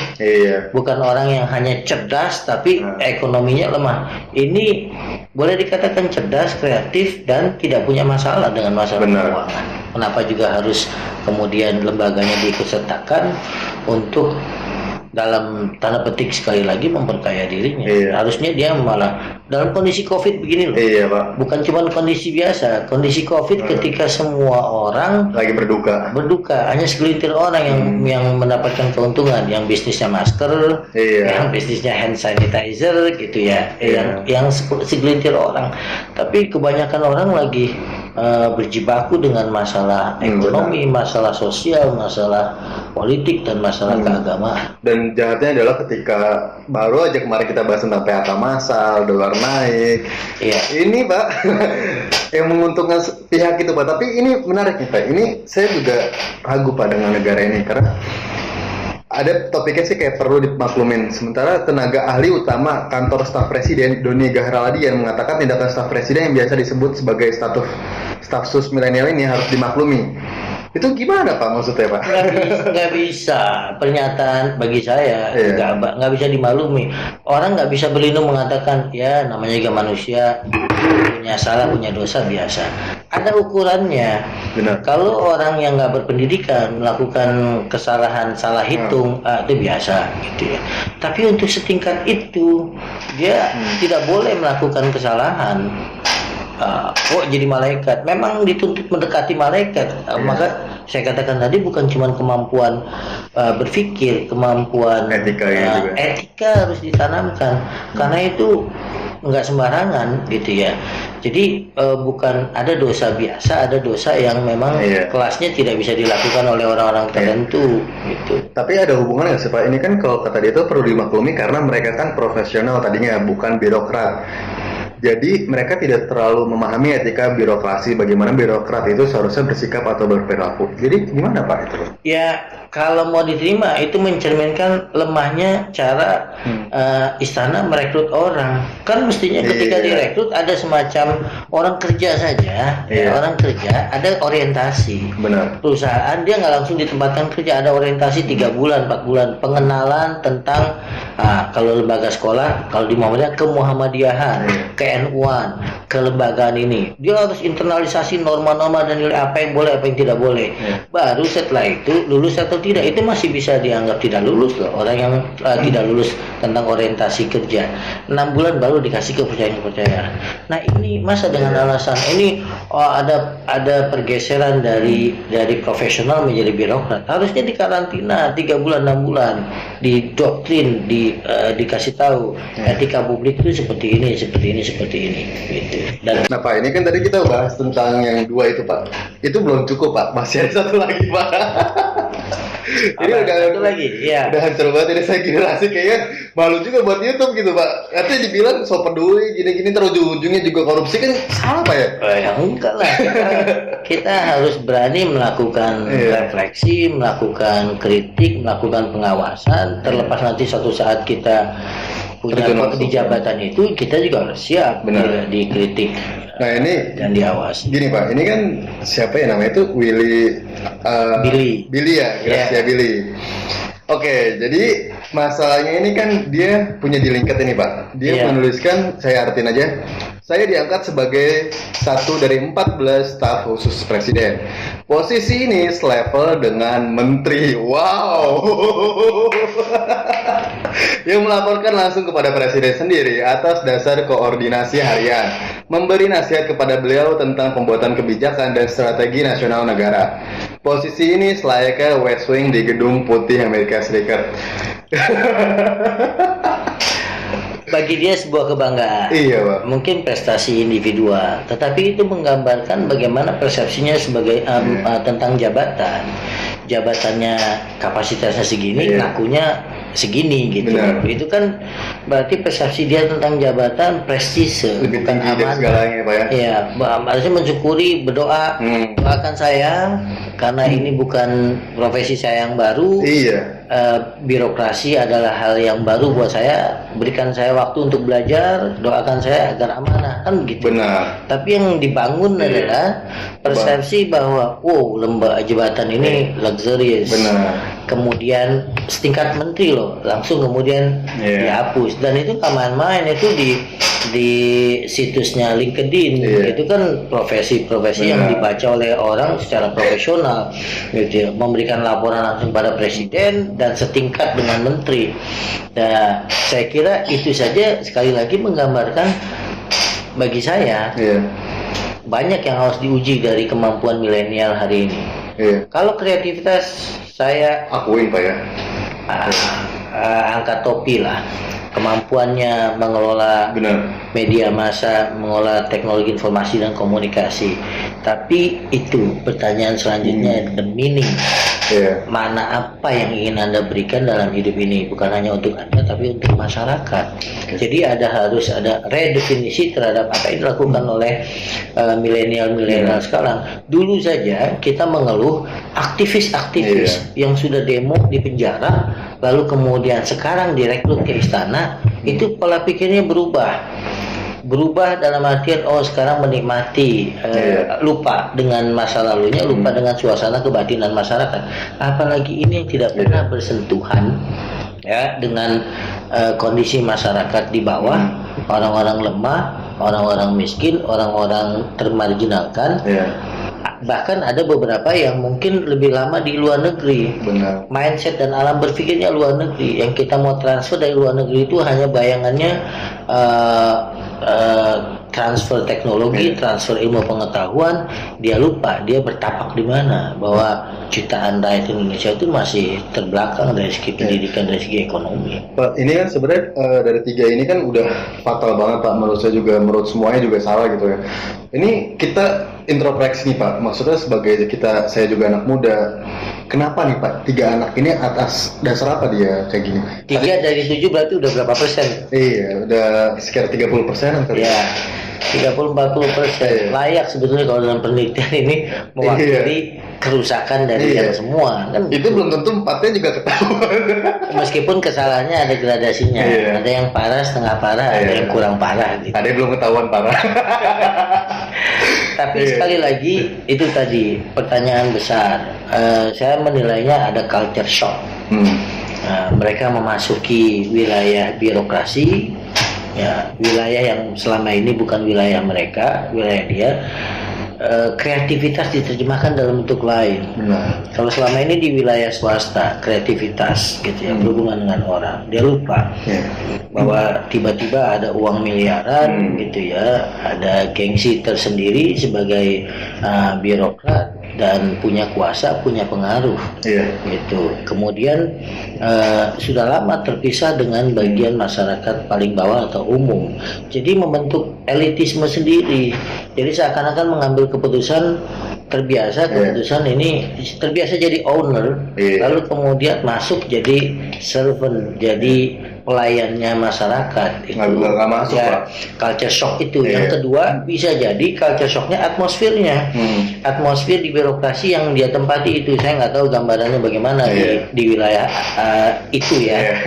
bukan orang yang hanya cerdas tapi ekonominya lemah. Ini boleh dikatakan cerdas, kreatif, dan tidak punya masalah dengan masalah keuangan. Kenapa juga harus kemudian lembaganya diikutsertakan untuk dalam tanda petik sekali lagi memperkaya dirinya? Harusnya dia malah dalam kondisi COVID begini loh. Pak. Bukan cuma kondisi biasa, kondisi COVID ketika semua orang lagi berduka, hanya segelintir orang yang mendapatkan keuntungan, yang bisnisnya masker, yang bisnisnya hand sanitizer gitu ya, yang segelintir orang. Tapi kebanyakan orang lagi berjibaku dengan masalah ekonomi, masalah sosial, masalah politik, dan masalah keagamaan. Dan jahatnya adalah ketika baru aja kemarin kita bahas tentang PHK massal, dolar naik. Ini Pak yang menguntungkan pihak itu Pak. Tapi ini menarik nih Pak. Ini saya juga ragu Pak dengan negara ini, karena ada topiknya sih kayak perlu dimaklumin. Sementara tenaga ahli utama kantor staf presiden Doni Gahral yang mengatakan tindakan staf presiden yang biasa disebut sebagai staf sus milenial ini harus dimaklumi. Itu gimana Pak maksudnya Pak? Nggak bisa, pernyataan bagi saya nggak bisa dimaklumi. Orang nggak bisa berlindung mengatakan ya namanya juga manusia, punya salah, punya dosa, biasa. Ada ukurannya. Benar. Kalau orang yang nggak berpendidikan melakukan kesalahan, salah hitung, itu biasa gitu ya. Tapi untuk setingkat itu dia tidak boleh melakukan kesalahan. Jadi malaikat, memang dituntut mendekati malaikat, maka saya katakan tadi bukan cuma kemampuan berpikir, kemampuan etika harus ditanamkan, karena itu nggak sembarangan gitu ya. Jadi bukan ada dosa biasa, ada dosa yang memang kelasnya tidak bisa dilakukan oleh orang-orang tertentu gitu. Tapi ada hubungannya nggak sih Pak? Ini kan kalau kata dia itu perlu dimaklumi karena mereka kan profesional tadinya, bukan birokrat. Jadi mereka tidak terlalu memahami etika birokrasi, bagaimana birokrat itu seharusnya bersikap atau berperilaku. Jadi gimana Pak itu? Ya kalau mau diterima itu mencerminkan lemahnya cara istana merekrut orang. Kan mestinya ketika direkrut ada semacam orang kerja saja, orang kerja ada orientasi. Benar. Perusahaan dia nggak langsung ditempatkan kerja, ada orientasi 3 bulan, 4 bulan pengenalan tentang kalau lembaga sekolah, kalau di Muhammadiyah ke Muhammadiyah, ke NU-an, kelembagaan ini dia harus internalisasi norma-norma dan nilai apa yang boleh, apa yang tidak boleh. Baru setelah itu lulus atau tidak itu masih bisa dianggap tidak lulus loh. Orang yang tidak lulus tentang orientasi kerja 6 bulan baru dikasih kepercayaan. Nah ini masa dengan alasan ini ada pergeseran dari profesional menjadi birokrat, harusnya dikarantina 3 bulan 6 bulan, didoktrin, dikasih tahu etika publik itu seperti ini gitu. Dan nah Pak, ini kan tadi kita bahas tentang yang 2 itu Pak. Itu belum cukup Pak, masih ada satu lagi Pak. Ini udah hancur banget ini saya generasi, kayaknya malu juga buat YouTube gitu Pak. Nanti dibilang so peduli gini-gini, terus ujung-ujungnya juga korupsi, kan salah Pak ya? Ya enggak lah, kita harus berani melakukan refleksi, melakukan kritik, melakukan pengawasan. Terlepas nanti suatu saat kita punya di jabatan itu, kita juga harus siap dikritik. Nah ini dan diawasi. Gini Pak, ini kan siapa ya namanya itu Billy ya, Gracia Billy. Oke, jadi masalahnya ini kan dia punya di LinkedIn ini Pak. Dia menuliskan, saya artiin aja. Saya diangkat sebagai 1 dari 14 staf khusus presiden. Posisi ini selevel dengan menteri. Wow. Yang melaporkan langsung kepada presiden sendiri atas dasar koordinasi harian. Memberi nasihat kepada beliau tentang pembuatan kebijakan dan strategi nasional negara. Posisi ini selayaknya West Wing di Gedung Putih Amerika Serikat. Bagi dia sebuah kebanggaan. Iya, Pak. Mungkin prestasi individual, tetapi itu menggambarkan bagaimana persepsinya sebagai tentang jabatan. Jabatannya kapasitasnya segini, ngakunya segini gitu. Benar. Itu kan berarti persepsi dia tentang jabatan prestise, lebih bukan tinggi dari amanah. segalanya, Pak ya. Iya, harusnya mensyukuri, berdoa, doakan saya karena ini bukan profesi saya yang baru. Iya. Birokrasi adalah hal yang baru buat saya. Berikan saya waktu untuk belajar, doakan saya agar amanah, kan begitu. Benar. Tapi yang dibangun adalah persepsi bahwa lembaga jabatan ini luxurious. Benar. Kemudian setingkat menteri loh, langsung kemudian dihapus. Dan itu nggak main-main, itu di situsnya LinkedIn. Itu kan profesi-profesi yang dibaca oleh orang secara profesional gitu ya, memberikan laporan langsung pada presiden dan setingkat dengan menteri. Nah, saya kira itu saja sekali lagi menggambarkan bagi saya banyak yang harus diuji dari kemampuan milenial hari ini. Kalau kreativitas saya akuin Pak ya, angkat topi lah. Kemampuannya mengelola media massa, mengelola teknologi informasi dan komunikasi. Tapi itu pertanyaan selanjutnya, the meaning. Mana apa yang ingin Anda berikan dalam hidup ini, bukan hanya untuk Anda tapi untuk masyarakat. Jadi harus ada redefinisi terhadap apa yang dilakukan oleh milenial sekarang. Dulu saja kita mengeluh aktivis-aktivis yang sudah demo di penjara, lalu kemudian sekarang direkrut ke istana, itu pola pikirnya berubah dalam artian sekarang menikmati, lupa dengan masa lalunya, lupa dengan suasana kebatinan masyarakat. Apalagi ini yang tidak pernah bersentuhan dengan kondisi masyarakat di bawah, orang-orang lemah, orang-orang miskin, orang-orang termarginalkan. Bahkan ada beberapa yang mungkin lebih lama di luar negeri. Mindset dan alam berpikirnya luar negeri. Yang kita mau transfer dari luar negeri itu hanya bayangannya transfer teknologi, transfer ilmu pengetahuan, dia lupa dia bertapak di mana, bahwa jutaan rakyat Indonesia itu masih terbelakang dari segi pendidikan, dari segi ekonomi. Pak, ini kan sebenarnya dari tiga ini kan udah fatal banget Pak, menurut saya juga, menurut semuanya juga salah gitu ya. Ini kita introspeksi nih Pak, maksudnya sebagai saya juga anak muda, kenapa nih Pak, 3 anak ini atas dasar apa dia kayak gini? 3 dari 7 berarti udah berapa persen? Iya, udah sekitar 30%-an kali. Ya, 30-40%. Layak sebetulnya kalau dalam penelitian ini mewakili kerusakan dari yang semua kan. Itu belum tentu 4-nya juga ketahuan. Meskipun kesalahannya ada gradasinya, ada yang parah, setengah parah, ada yang kurang parah gitu. Ada yang belum ketahuan parah. Tapi sekali lagi itu tadi pertanyaan besar. Saya menilainya ada culture shock. Mereka memasuki wilayah birokrasi, ya, wilayah yang selama ini bukan wilayah mereka, wilayah dia. Kreativitas diterjemahkan dalam bentuk lain. Kalau selama ini di wilayah swasta, kreativitas gitu ya, berhubungan dengan orang, dia lupa bahwa tiba-tiba ada uang miliaran gitu ya, ada gengsi tersendiri sebagai birokrat dan punya kuasa, punya pengaruh gitu. Kemudian sudah lama terpisah dengan bagian masyarakat paling bawah atau umum, jadi membentuk elitisme sendiri. Jadi seakan-akan mengambil keputusan keputusan ini terbiasa jadi owner, lalu kemudian masuk jadi servant, jadi pelayannya masyarakat. Itu nggak masuk, ya, culture shock itu. Yang kedua bisa jadi culture shocknya atmosfernya, atmosfer di birokrasi yang dia tempati itu. Saya nggak tahu gambarannya bagaimana di wilayah itu ya.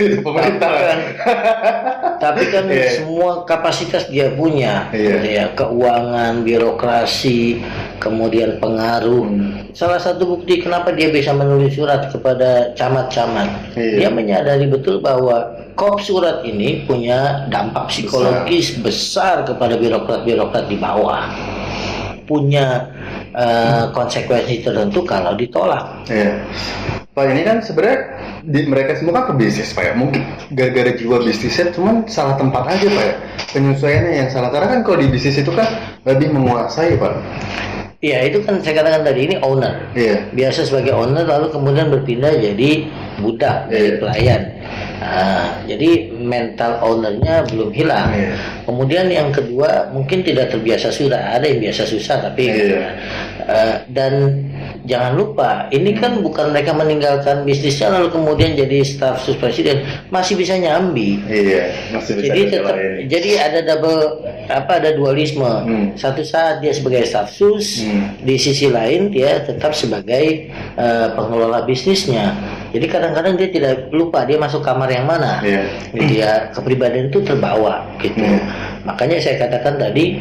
Tapi kan semua kapasitas dia punya, gitu ya, keuangan, birokrasi, kemudian pengaruh. Salah satu bukti kenapa dia bisa menulis surat kepada camat-camat, dia menyadari betul bahwa kop surat ini punya dampak psikologis besar kepada birokrat-birokrat di bawah, punya konsekuensi tertentu kalau ditolak. Pak, ini kan sebenarnya mereka semua kan pebisnis Pak ya, mungkin gara-gara jiwa bisnisnya cuman salah tempat aja Pak ya, penyesuaiannya yang salah. Karena kan kalau di bisnis itu kan lebih menguasai Pak. Iya, itu kan saya katakan tadi, ini owner. Biasa sebagai owner lalu kemudian berpindah jadi budak, jadi pelayan. Jadi mental ownernya belum hilang. Kemudian yang kedua mungkin tidak terbiasa sudah, ada yang biasa susah tapi dan jangan lupa ini kan bukan mereka meninggalkan bisnisnya lalu kemudian jadi staf sus presiden, masih bisa nyambi. Masih bisa. Jadi tetap, jadi ada ada dualisme. Satu saat dia sebagai staf sus, di sisi lain dia tetap sebagai pengelola bisnisnya. Jadi kadang-kadang dia tidak lupa dia masuk kamar yang mana. Dia kepribadian itu terbawa gitu. Makanya saya katakan tadi,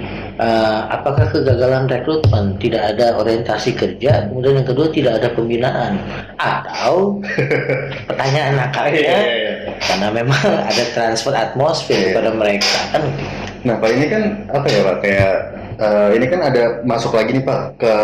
apakah kegagalan rekrutmen, tidak ada orientasi kerja, kemudian yang kedua tidak ada pembinaan, atau pertanyaan nakalnya karena memang ada transfer atmosfer kepada mereka kan. Nah Pak, ini kan apa ya Pak, kayak ini kan ada masuk lagi nih Pak ke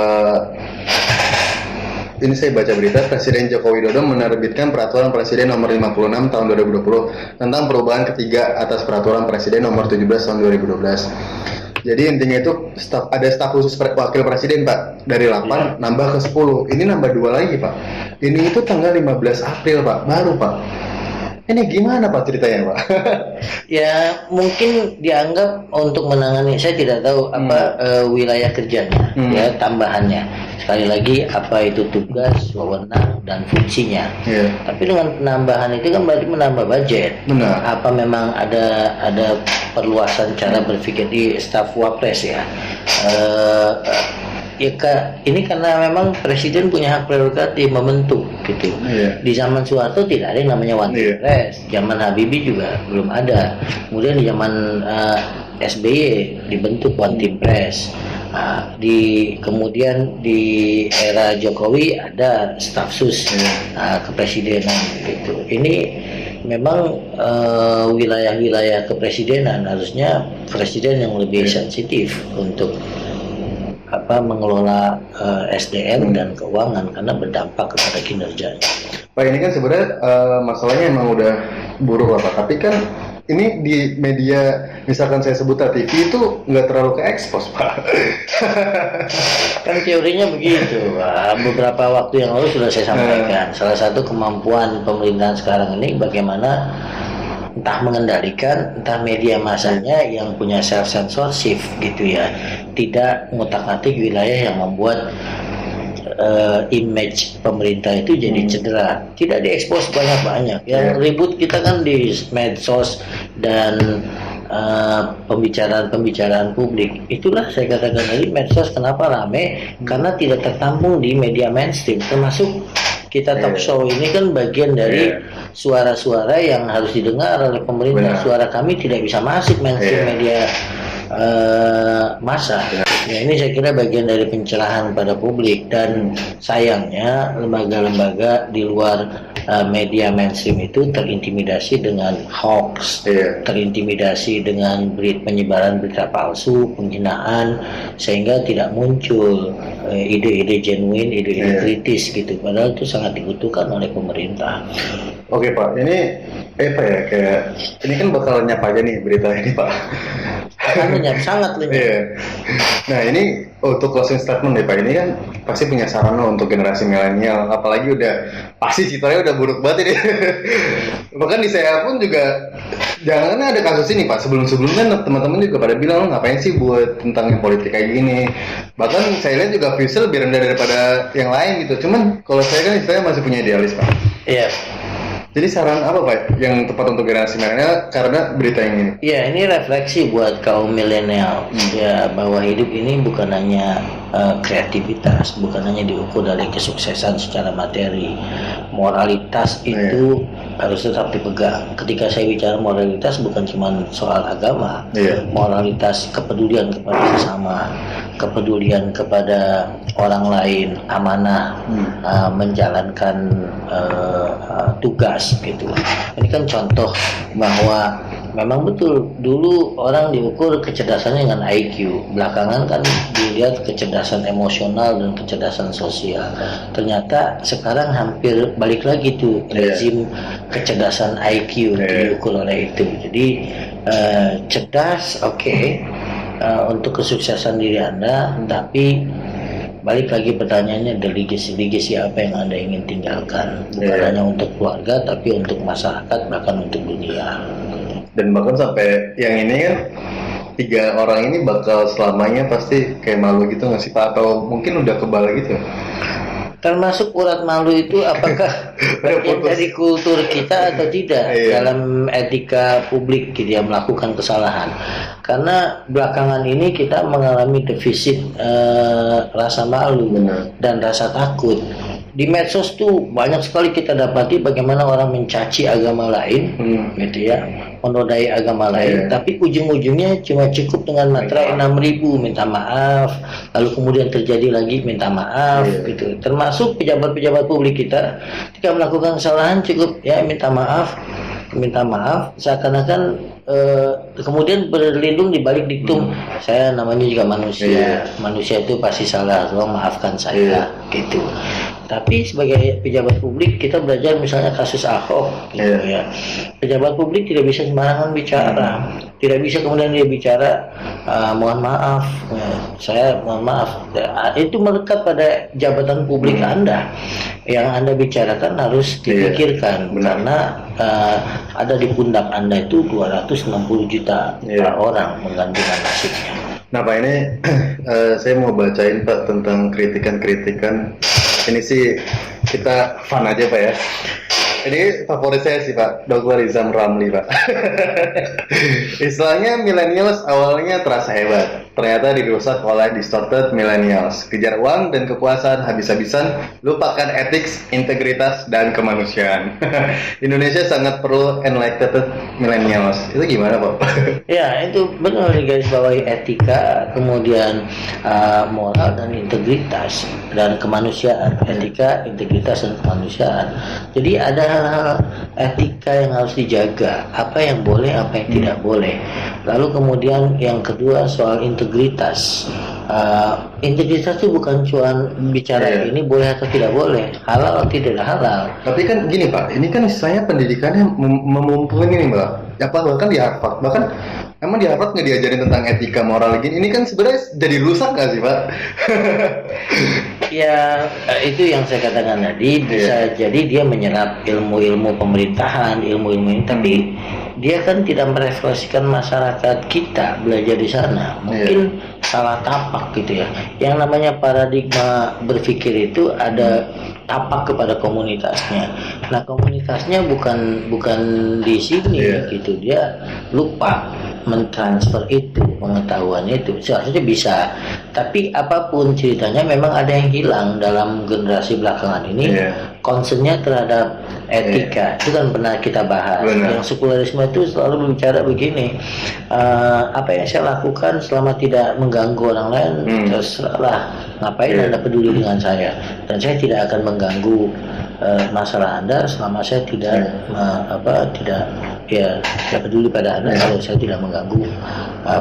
ini, saya baca berita Presiden Joko Widodo menerbitkan Peraturan Presiden Nomor 56 Tahun 2020 tentang perubahan ketiga atas Peraturan Presiden Nomor 17 Tahun 2012. Jadi intinya itu ada staf khusus wakil presiden Pak, dari 8 nambah ke 10. Ini nambah 2 lagi Pak. Ini itu tanggal 15 April Pak, baru Pak. Ini gimana Pak ceritanya Pak? Ya mungkin dianggap untuk menangani, saya tidak tahu apa wilayah kerjanya, ya tambahannya. Sekali lagi apa itu tugas, wewenang dan fungsinya. Tapi dengan penambahan itu kan berarti menambah budget. Apa memang ada perluasan cara berpikir di staf Wapres ya? Ini karena memang presiden punya hak prerogatif membentuk gitu. Di zaman Soeharto tidak ada yang namanya One Team Press, zaman Habibie juga belum ada. Kemudian di zaman SBY dibentuk One Team Press. Kemudian di era Jokowi ada staf sus kepresidenan gitu. Ini memang wilayah-wilayah kepresidenan, harusnya presiden yang lebih sensitif untuk mengelola SDM dan keuangan karena berdampak kepada kinerjanya. Pak, ini kan sebenarnya masalahnya emang udah buruk Pak, tapi kan ini di media misalkan saya sebut TV itu nggak terlalu ke expose Pak. Kan teorinya begitu, Pak. Beberapa waktu yang lalu sudah saya sampaikan. Salah satu kemampuan pemerintahan sekarang ini bagaimana entah mengendalikan, entah media masanya yang punya self censorship gitu ya, tidak ngutak-ngatik wilayah yang membuat image pemerintah itu jadi cedera, tidak diekspos banyak-banyak. Yang ribut kita kan di medsos dan pembicaraan publik. Itulah saya katakan tadi, medsos kenapa rame, karena tidak tertampung di media mainstream, termasuk kita talk show ini kan bagian dari suara-suara yang harus didengar oleh pemerintah. Suara kami tidak bisa masuk mainstream media massa. Ya, ini saya kira bagian dari pencerahan pada publik, dan sayangnya lembaga-lembaga di luar media mainstream itu terintimidasi dengan hoax, terintimidasi dengan penyebaran berita palsu, penghinaan, sehingga tidak muncul ide-ide genuine, ide-ide kritis gitu. Padahal itu sangat dibutuhkan oleh pemerintah. Oke Pak, ini Pak ya, kayak ini kan bakal nyapa aja nih berita ini Pak. Kan lenyap, sangat lenyap. Nah ini untuk closing statement nih Pak, ini kan pasti punya saran untuk generasi milenial, apalagi udah pasti situasinya udah buruk banget ini. Bahkan di saya pun juga jangan ada kasus ini Pak, sebelum-sebelumnya teman-teman juga pada bilang, lo ngapain sih buat tentang politik kayak gini. Bahkan saya lihat juga viewsnya lebih rendah daripada yang lain gitu. Cuman kalau saya kan istilahnya masih punya idealis Pak. Iya. Jadi saran apa Pak yang tepat untuk generasi milenial karena berita yang ini? Ya, ini refleksi buat kaum milenial ya, bahwa hidup ini bukan hanya kreativitas, bukan hanya diukur dari kesuksesan secara materi. Moralitas itu harus tetap dipegang. Ketika saya bicara moralitas bukan cuma soal agama, moralitas kepedulian kepada sesama, kepedulian kepada orang lain, amanah, menjalankan tugas gitu. Ini kan contoh bahwa memang betul dulu orang diukur kecerdasannya dengan IQ, belakangan kan dilihat kecerdasan emosional dan kecerdasan sosial. Ternyata sekarang hampir balik lagi tuh rezim kecerdasan IQ diukur oleh itu. Jadi cerdas untuk kesuksesan diri Anda, tapi balik lagi pertanyaannya, legacy apa yang Anda ingin tinggalkan, bukan hanya untuk keluarga tapi untuk masyarakat, bahkan untuk dunia. Dan bahkan sampai yang ini kan 3 orang ini bakal selamanya pasti kayak malu gitu nggak sih Pak, atau mungkin udah kebal gitu? Termasuk urat malu itu apakah bagian dari kultur kita atau tidak dalam etika publik gitu ya, melakukan kesalahan. Karena belakangan ini kita mengalami defisit rasa malu dan rasa takut. Di medsos tuh banyak sekali kita dapati bagaimana orang mencaci agama lain gitu ya, menodai agama lain, tapi ujung-ujungnya cuma cukup dengan materai 6.000 minta maaf, lalu kemudian terjadi lagi minta maaf gitu. Termasuk pejabat-pejabat publik kita ketika melakukan kesalahan cukup ya minta maaf, seakan-akan kemudian berlindung di balik diktum saya namanya juga manusia itu pasti salah, tolong maafkan saya gitu. Tapi sebagai pejabat publik kita belajar misalnya kasus Ahok gitu ya. Pejabat publik tidak bisa sembarangan bicara. Tidak bisa kemudian dia bicara mohon maaf, saya mohon maaf. Itu melekat pada jabatan publik Anda. Yang Anda bicarakan harus dipikirkan karena ada di pundak Anda itu 260 juta orang menggantikan nasibnya. Nah Pak, ini saya mau bacain Pak tentang kritikan-kritikan. Ini sih kita fun aja Pak ya. Ini favorit saya sih Pak, Dr. Rizam Ramli Pak. Istilahnya millennials awalnya terasa hebat, ternyata dirusak oleh distorted millennials. Kejar uang dan kekuasaan habis-habisan, lupakan etik, integritas, dan kemanusiaan. Indonesia sangat perlu enlightened millennials. Itu gimana Pak? Ya, itu benar, guys, bawahi etika, kemudian moral dan integritas dan kemanusiaan. Etika, integritas, dan kemanusiaan. Jadi ada hal-hal etika yang harus dijaga, apa yang boleh, apa yang tidak boleh. Lalu kemudian yang kedua soal integritas. Integritas itu bukan cuma bicara ini boleh atau tidak boleh, halal atau tidak halal. Tapi kan gini Pak, ini kan istilahnya pendidikannya memumpuni nih Mbak. apa bahkan di Harvard, bahkan emang di Harvard nggak diajarin tentang etika moral gini. Ini kan sebenarnya jadi rusak nggak sih, Pak? Ya, itu yang saya katakan tadi, bisa jadi dia menyerap ilmu-ilmu pemerintahan, ilmu-ilmu ini, tapi dia kan tidak merefleksikan masyarakat kita belajar di sana. Mungkin salah tapak gitu ya. Yang namanya paradigma berpikir itu ada tapak kepada komunitasnya. Nah, komunitasnya bukan di sini gitu. Dia lupa mentransfer itu, pengetahuannya itu. Seharusnya bisa. Tapi apapun ceritanya memang ada yang hilang dalam generasi belakangan ini. Concernnya terhadap etika itu kan pernah kita bahas. Yang sekularisme itu selalu berbicara begini, apa yang saya lakukan selama tidak mengganggu orang lain, terserahlah, ngapain Anda peduli dengan saya, dan saya tidak akan mengganggu masalah Anda selama saya tidak tidak peduli pada Anda kalau saya tidak mengganggu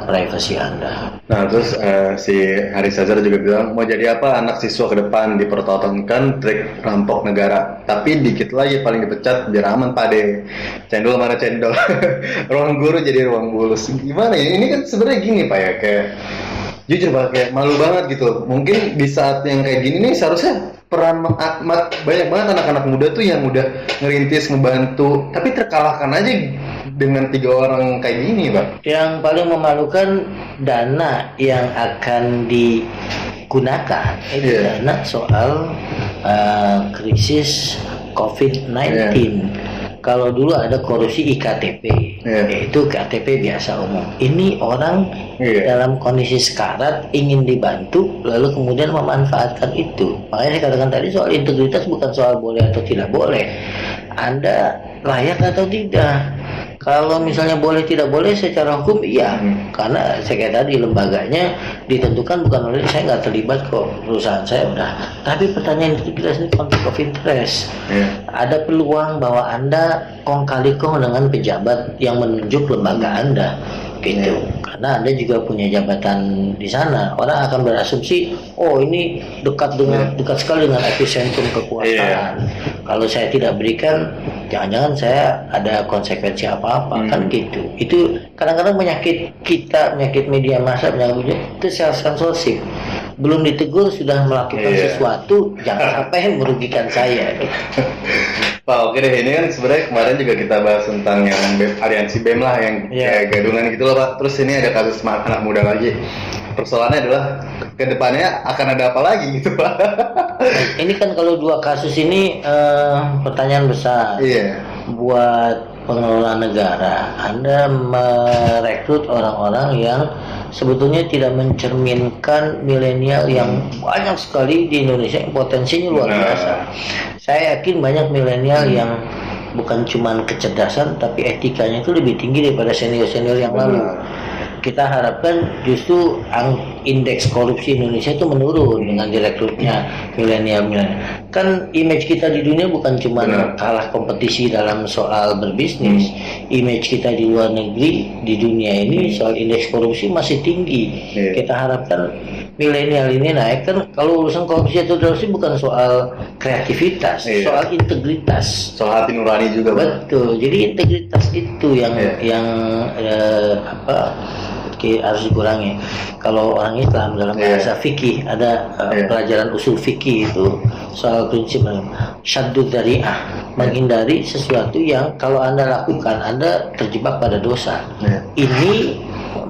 privasi Anda. Nah, terus si Haris Azhar juga bilang, mau jadi apa anak siswa ke depan, dipertontonkan trik rampok negara, tapi dikit lagi paling dipecat biar aman pade. Cendol mana cendol. Ruang guru jadi ruang bulus. Gimana ya? Ini kan sebenarnya gini Pak ya, kayak jujur Pak, kayak malu banget gitu. Mungkin di saat yang kayak gini nih seharusnya peran banyak banget anak-anak muda tuh yang udah ngerintis, ngebantu, tapi terkalahkan aja dengan 3 orang kayak gini, Pak. Yang paling memalukan dana yang akan digunakan itu dana soal krisis COVID-19. Kalau dulu ada korupsi iktp, yaitu KTP biasa umum. Ini orang dalam kondisi sekarat ingin dibantu, lalu kemudian memanfaatkan itu. Makanya saya katakan tadi soal integritas bukan soal boleh atau tidak boleh. Anda layak atau tidak. Kalau misalnya boleh tidak boleh secara hukum iya, karena saya kayak tadi lembaganya ditentukan bukan oleh, saya nggak terlibat kok, perusahaan saya udah. Tapi pertanyaan integritas ini konflik of interest. Ada peluang bahwa Anda kong kali kong dengan pejabat yang menunjuk lembaga Anda gitu, karena Anda juga punya jabatan di sana. Orang akan berasumsi, oh ini dekat sekali dengan epicentrum kekuasaan. Kalau saya tidak berikan, jangan-jangan saya ada konsekuensi apa-apa, kan gitu. Itu kadang-kadang menyakit kita, menyakit media massa, itu self censorship. Belum ditegur sudah melakukan sesuatu, jangan sampai merugikan saya. Pak, oke deh, ini kan sebenarnya kemarin juga kita bahas tentang yang aliansi BEM lah, yang kayak gadungan gitu loh Pak. Terus ini ada kasus anak muda lagi. Persoalannya adalah kedepannya akan ada apa lagi gitu Pak. Ini kan kalau 2 kasus ini pertanyaan besar buat pengelola negara. Anda merekrut orang-orang yang sebetulnya tidak mencerminkan milenial yang banyak sekali di Indonesia yang potensinya luar biasa. Saya yakin banyak milenial yang bukan cuma kecerdasan tapi etikanya itu lebih tinggi daripada senior-senior yang lalu. Kita harapkan justru indeks korupsi Indonesia itu menurun dengan direkrutnya milenial. Kan image kita di dunia bukan cuma kalah kompetisi dalam soal berbisnis. Image kita di luar negeri, di dunia ini soal indeks korupsi masih tinggi. Kita harapkan milenial ini naik. Kan kalau urusan korupsi atau korupsi bukan soal kreativitas, soal integritas, soal hati nurani juga. Betul. Jadi integritas itu yang harus dikurangi. Kalau orang Islam dalam bahasa fikih ada pelajaran usul fikih itu soal prinsip syaddud dzari'ah, menghindari sesuatu yang kalau Anda lakukan Anda terjebak pada dosa. Ini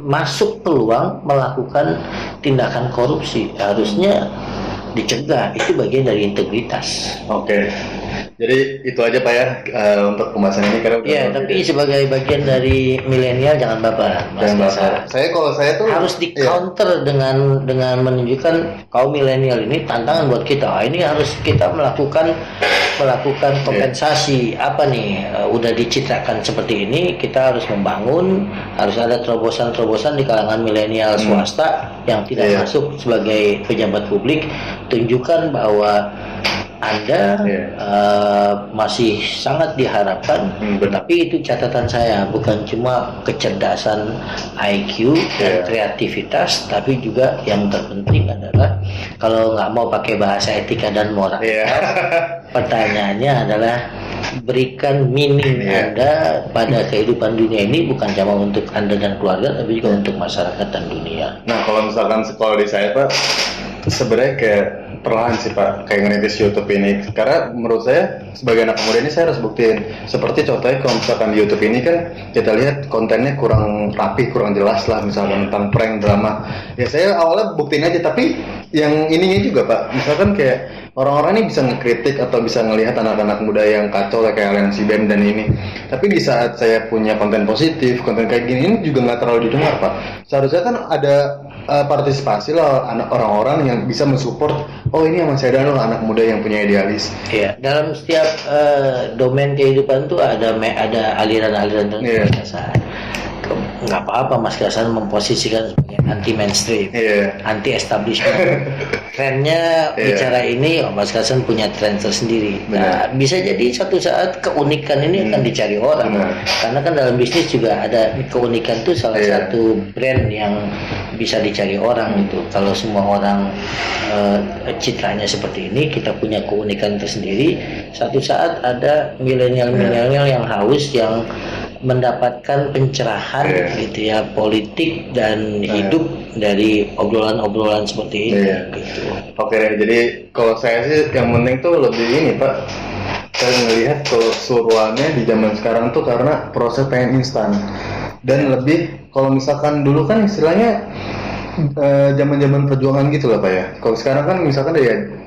masuk peluang melakukan tindakan korupsi, harusnya dicegah. Itu bagian dari integritas. Jadi itu aja Pak ya untuk pembahasan ini karena tapi sebagai bagian dari milenial jangan baper. Kalau saya tuh harus di counter dengan menunjukkan kaum milenial ini tantangan buat kita. Ini harus kita melakukan kompensasi. Apa nih, udah dicitrakan seperti ini, kita harus membangun, harus ada terobosan-terobosan di kalangan milenial swasta yang tidak masuk sebagai pejabat publik. Tunjukkan bahwa Anda masih sangat diharapkan, tapi itu catatan saya, bukan cuma kecerdasan IQ dan kreativitas, tapi juga yang terpenting adalah kalau nggak mau pakai bahasa etika dan moral, pertanyaannya adalah berikan meaning Iya. Anda pada kehidupan dunia ini bukan cuma untuk Anda dan keluarga, tapi juga untuk masyarakat dan dunia. Nah, kalau misalkan sekolah di saya Pak, sebenarnya kayak perlahan sih Pak, kayak ngerintis YouTube ini. Karena menurut saya sebagai anak muda ini saya harus buktiin. Seperti contohnya kalau misalkan di YouTube ini kan kita lihat kontennya kurang rapi, kurang jelas lah, misalkan tentang prank, drama. Ya saya awalnya buktiin aja, tapi yang ininya juga Pak, misalkan kayak orang-orang ini bisa ngekritik atau bisa ngelihat anak-anak muda yang kacau kayak Alan si Bem dan ini. Tapi di saat saya punya konten positif, konten kayak gini ini juga nggak terlalu didengar Pak. Seharusnya kan ada partisipasi lah anak orang-orang yang bisa mensupport. Oh ini yang masih ada loh anak muda yang punya idealis. Ya, dalam setiap domain kehidupan tuh ada aliran-aliran Iya. terkesan. Nggak apa-apa Mas Gasan memposisikan sebagai anti mainstream, Iya. anti establishment. Trennya Iya. bicara ini, Mas Gasan punya tren tersendiri. Nah, Benar. bisa jadi satu saat keunikan ini akan dicari orang. Benar. Karena kan dalam bisnis juga ada keunikan tuh salah Iya. satu brand yang bisa dicari orang itu. Kalau semua orang citranya seperti ini, kita punya keunikan tersendiri. Satu saat ada milenial-milenial yang haus, yang mendapatkan pencerahan Iya. gitu ya, politik dan hidup dari obrolan-obrolan seperti ini Iya. gitu. Oke deh, jadi kalau saya sih yang penting tuh lebih ini Pak. Saya ngelihat kalau suruhannya di zaman sekarang tuh karena proses pengen instan. Dan lebih kalau misalkan dulu kan istilahnya zaman-zaman perjuangan gitu lah Pak ya. Kalau sekarang kan misalkan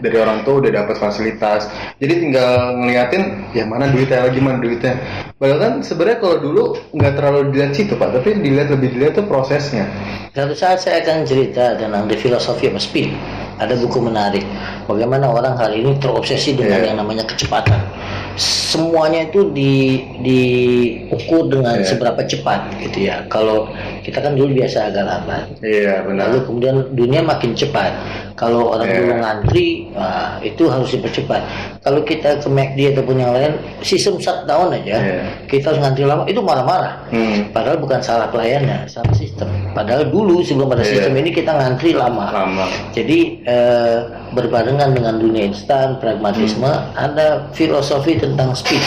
dari orang tua udah dapat fasilitas, jadi tinggal ngeliatin ya mana duitnya lagi, mana duitnya. Padahal kan sebenarnya kalau dulu nggak terlalu dilihat situ Pak, tapi lebih dilihat tuh prosesnya. Satu saat saya akan cerita tentang The Philosophy of Speed. Ada buku menarik. Bagaimana orang hari ini terobsesi dengan Iya. yang namanya kecepatan. Semuanya itu diukur dengan Iya. seberapa cepat gitu ya. Kalau kita kan dulu biasa agak lambat. Iya benar. Lalu kemudian dunia makin cepat. Kalau orang Iya. dulu ngantri, wah, itu harus dipercepat. Kalau kita ke McD ataupun yang lain, sistem shutdown aja, Iya. kita harus ngantri lama, itu marah-marah. Padahal bukan salah pelayannya, salah sistem. Padahal dulu sebelum ada Iya. sistem ini kita ngantri lama. Lama. Jadi berbarengan dengan dunia instan, pragmatisme, ada filosofi tentang speed,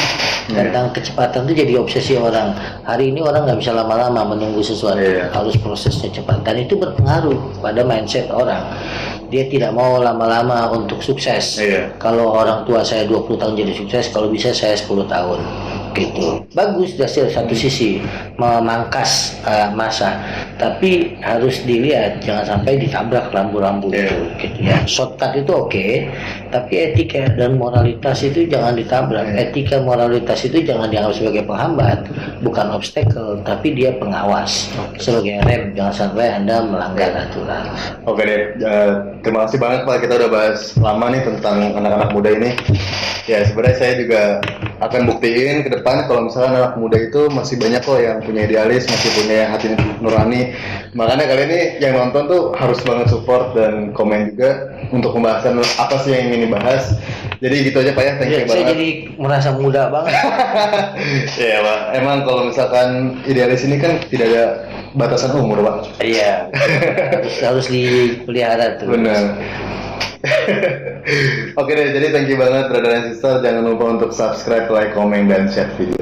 tentang kecepatan itu jadi obsesi orang. Hari ini orang nggak bisa lama-lama menunggu sesuatu, Iya. harus prosesnya cepat. Dan itu berpengaruh pada mindset orang. Dia tidak mau lama-lama untuk sukses. Iya. Kalau orang tua saya 20 tahun jadi sukses, kalau bisa saya 10 tahun. Gitu. Bagus dari satu sisi memangkas masa, tapi harus dilihat jangan sampai ditabrak rambu-rambu Iya. gitu ya. Shortcut itu oke, tapi etika dan moralitas itu jangan ditabrak. Etika moralitas itu jangan dianggap sebagai penghambat, bukan obstacle, tapi dia pengawas sebagai rem. Jangan sampai Anda melanggar aturan. Oke deh, terima kasih banget Pak, kita udah bahas lama nih tentang anak-anak muda ini. Ya sebenarnya saya juga akan buktiin ke depan kalau misalnya anak muda itu masih banyak kok yang punya idealis, masih punya hati nurani. Makanya kalian ini yang nonton tuh harus banget support dan komen juga untuk pembahasan apa sih yang ingin dibahas. Jadi gitu aja Pak ya, thank you Saya banget. jadi merasa muda banget. Iya Pak, emang kalau misalkan idealis ini kan tidak ada batasan umur Pak. Iya, harus dipelihara tuh. Benar. Oke deh, jadi thank you banget brother and sister. Jangan lupa untuk subscribe, like, comment, dan share video.